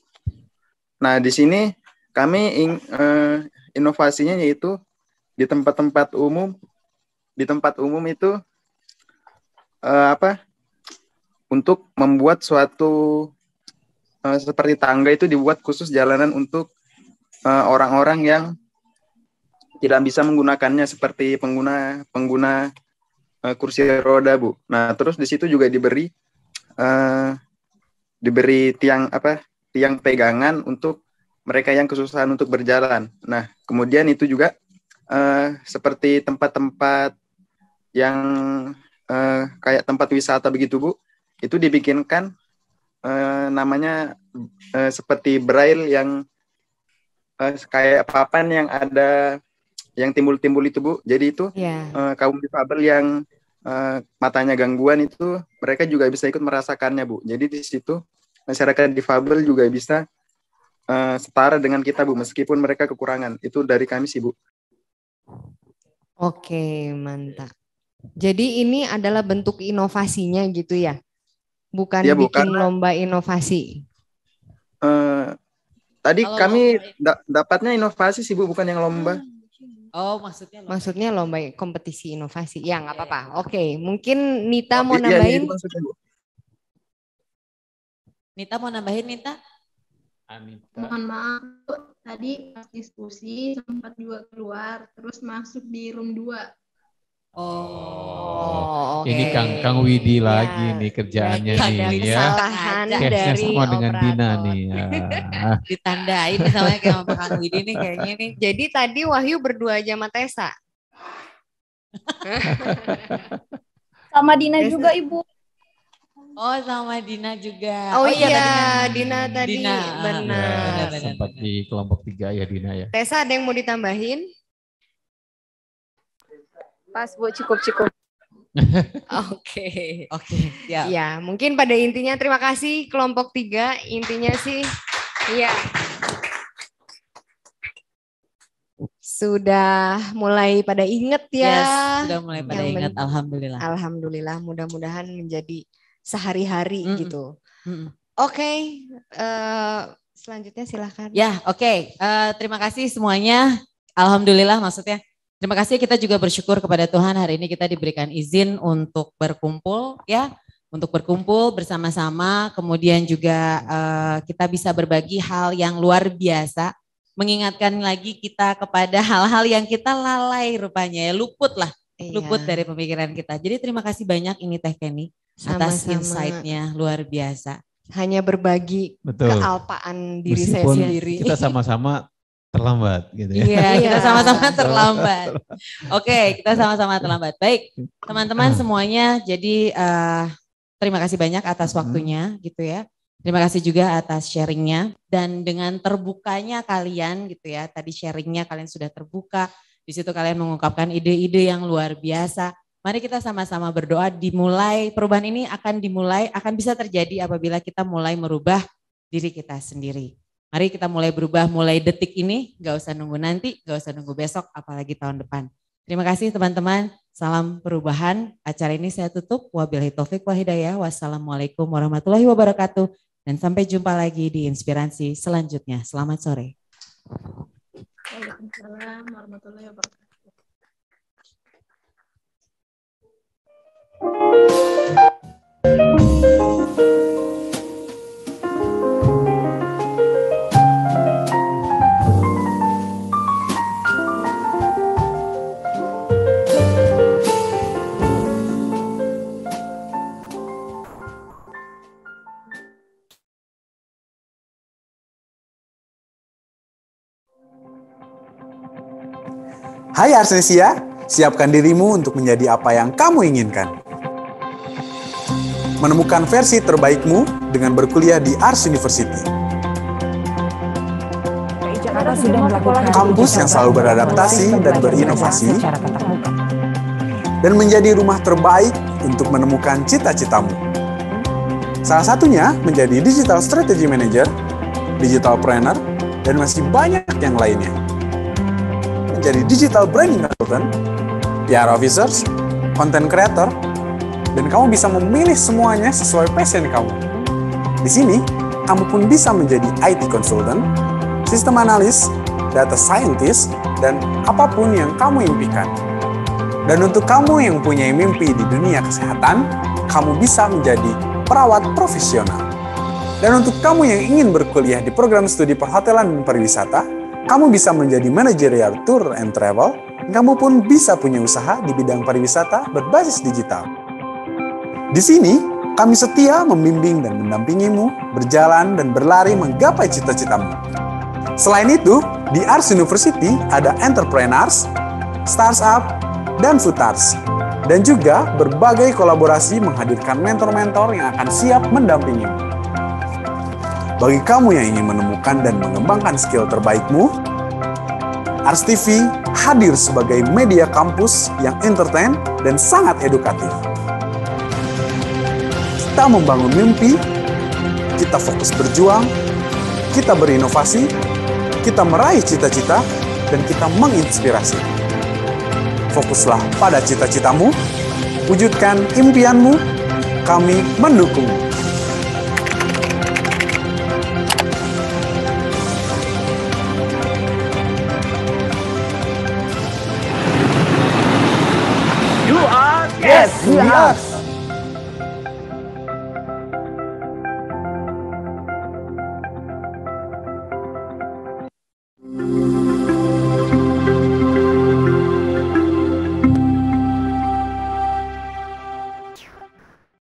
S15: Nah, di sini kami inovasinya yaitu di tempat umum itu untuk membuat suatu seperti tangga itu dibuat khusus jalanan untuk orang-orang yang tidak bisa menggunakannya seperti pengguna kursi roda, Bu. Nah, terus di situ juga diberi tiang pegangan untuk mereka yang kesusahan untuk berjalan. Nah, kemudian itu juga seperti tempat-tempat yang kayak tempat wisata begitu, Bu. Itu dibikinkan namanya seperti braille yang kayak papan yang ada yang timbul-timbul itu, Bu. Jadi itu kaum difabel yang matanya gangguan itu mereka juga bisa ikut merasakannya, Bu. Jadi di situ masyarakat difabel juga bisa setara dengan kita, Bu, meskipun mereka kekurangan. Itu dari kami sih, Bu.
S3: Oke, mantap. Jadi ini adalah bentuk inovasinya gitu ya? Bukan bikin lomba inovasi?
S15: Tadi kami dapatnya inovasi sih, Bu, bukan yang lomba.
S1: Oh,
S3: maksudnya lomba kompetisi inovasi. Ya, nggak apa-apa. Oke, mungkin Nita mau nambahin?
S1: Nita mau nambahin, Nita?
S17: Anita. Mohon maaf, tadi pas diskusi sempat juga keluar, terus masuk di room 2.
S2: Oh, ini Kang Widi lagi nih kerjaannya nih ya. Kayaknya sama dengan Dina nih.
S1: Ditandain misalnya kayak sama Kang Widi nih kayaknya nih.
S3: Jadi tadi Wahyu berdua aja sama Tessa.
S16: Sama Dina juga, Ibu.
S1: Oh, sama Dina juga.
S3: Oh iya, Dina tadi. Benar.
S2: Sempat di kelompok 3 ya Dina ya.
S3: Tessa, ada yang mau ditambahin?
S16: Pas, Bu, cukup.
S3: Oke.
S1: Ya.
S3: Ya, mungkin pada intinya terima kasih kelompok 3. Intinya sih, ya. Sudah mulai pada inget ya.
S1: Yes, sudah mulai pada inget, alhamdulillah.
S3: Alhamdulillah, mudah-mudahan menjadi sehari-hari gitu. Oke, selanjutnya silahkan.
S1: Ya, oke. Terima kasih semuanya. Alhamdulillah maksudnya. Terima kasih, kita juga bersyukur kepada Tuhan hari ini kita diberikan izin untuk berkumpul ya. Untuk berkumpul bersama-sama. Kemudian juga kita bisa berbagi hal yang luar biasa. mengingatkan lagi kita kepada hal-hal yang kita lalai rupanya ya, luput dari pemikiran kita. Jadi terima kasih banyak ini Teh Kenny atas insight-nya luar biasa.
S3: Hanya berbagi kealpaan diri saya sendiri.
S2: Kita sama-sama terlambat gitu ya.
S1: Iya, kita sama-sama terlambat. Oke, kita sama-sama terlambat. Baik, teman-teman semuanya, jadi terima kasih banyak atas waktunya gitu ya. Terima kasih juga atas sharingnya dan dengan terbukanya kalian gitu ya. Tadi sharingnya kalian sudah terbuka. Di situ kalian mengungkapkan ide-ide yang luar biasa. Mari kita sama-sama berdoa dimulai. Perubahan ini akan bisa terjadi apabila kita mulai merubah diri kita sendiri. Mari kita mulai berubah mulai detik ini. Gak usah nunggu nanti, gak usah nunggu besok, apalagi tahun depan. Terima kasih teman-teman. Salam perubahan. Acara ini saya tutup. Wabillahi taufik wal hidayah. Wassalamualaikum warahmatullahi wabarakatuh. Dan sampai jumpa lagi di inspirasi selanjutnya. Selamat sore.
S17: Waalaikumsalam warahmatullahi wabarakatuh.
S10: Hai Arsenesia, siapkan dirimu untuk menjadi apa yang kamu inginkan. Menemukan versi terbaikmu dengan berkuliah di Ars University. Kampus yang selalu beradaptasi dan berinovasi, dan menjadi rumah terbaik untuk menemukan cita-citamu. Salah satunya menjadi Digital Strategy Manager, Digital Planner, dan masih banyak yang lainnya. Menjadi Digital Branding Consultant, PR Officers, Content Creator, dan kamu bisa memilih semuanya sesuai passion kamu. Di sini, kamu pun bisa menjadi IT Consultant, System Analyst, Data Scientist, dan apapun yang kamu impikan. Dan untuk kamu yang punya mimpi di dunia kesehatan, kamu bisa menjadi perawat profesional. Dan untuk kamu yang ingin berkuliah di program studi perhotelan dan pariwisata, kamu bisa menjadi manajerial tour and travel. Kamu pun bisa punya usaha di bidang pariwisata berbasis digital. Di sini, kami setia membimbing dan mendampingimu berjalan dan berlari menggapai cita-citamu. Selain itu, di Ars University ada entrepreneurs, startup, dan futars. Dan juga berbagai kolaborasi menghadirkan mentor-mentor yang akan siap mendampingimu. Bagi kamu yang ingin menemukan dan mengembangkan skill terbaikmu, Ars TV hadir sebagai media kampus yang entertain dan sangat edukatif. Kita membangun mimpi, kita fokus berjuang, kita berinovasi, kita meraih cita-cita, dan kita menginspirasi. Fokuslah pada cita-citamu, wujudkan impianmu, kami mendukungmu.
S11: Yes, we are.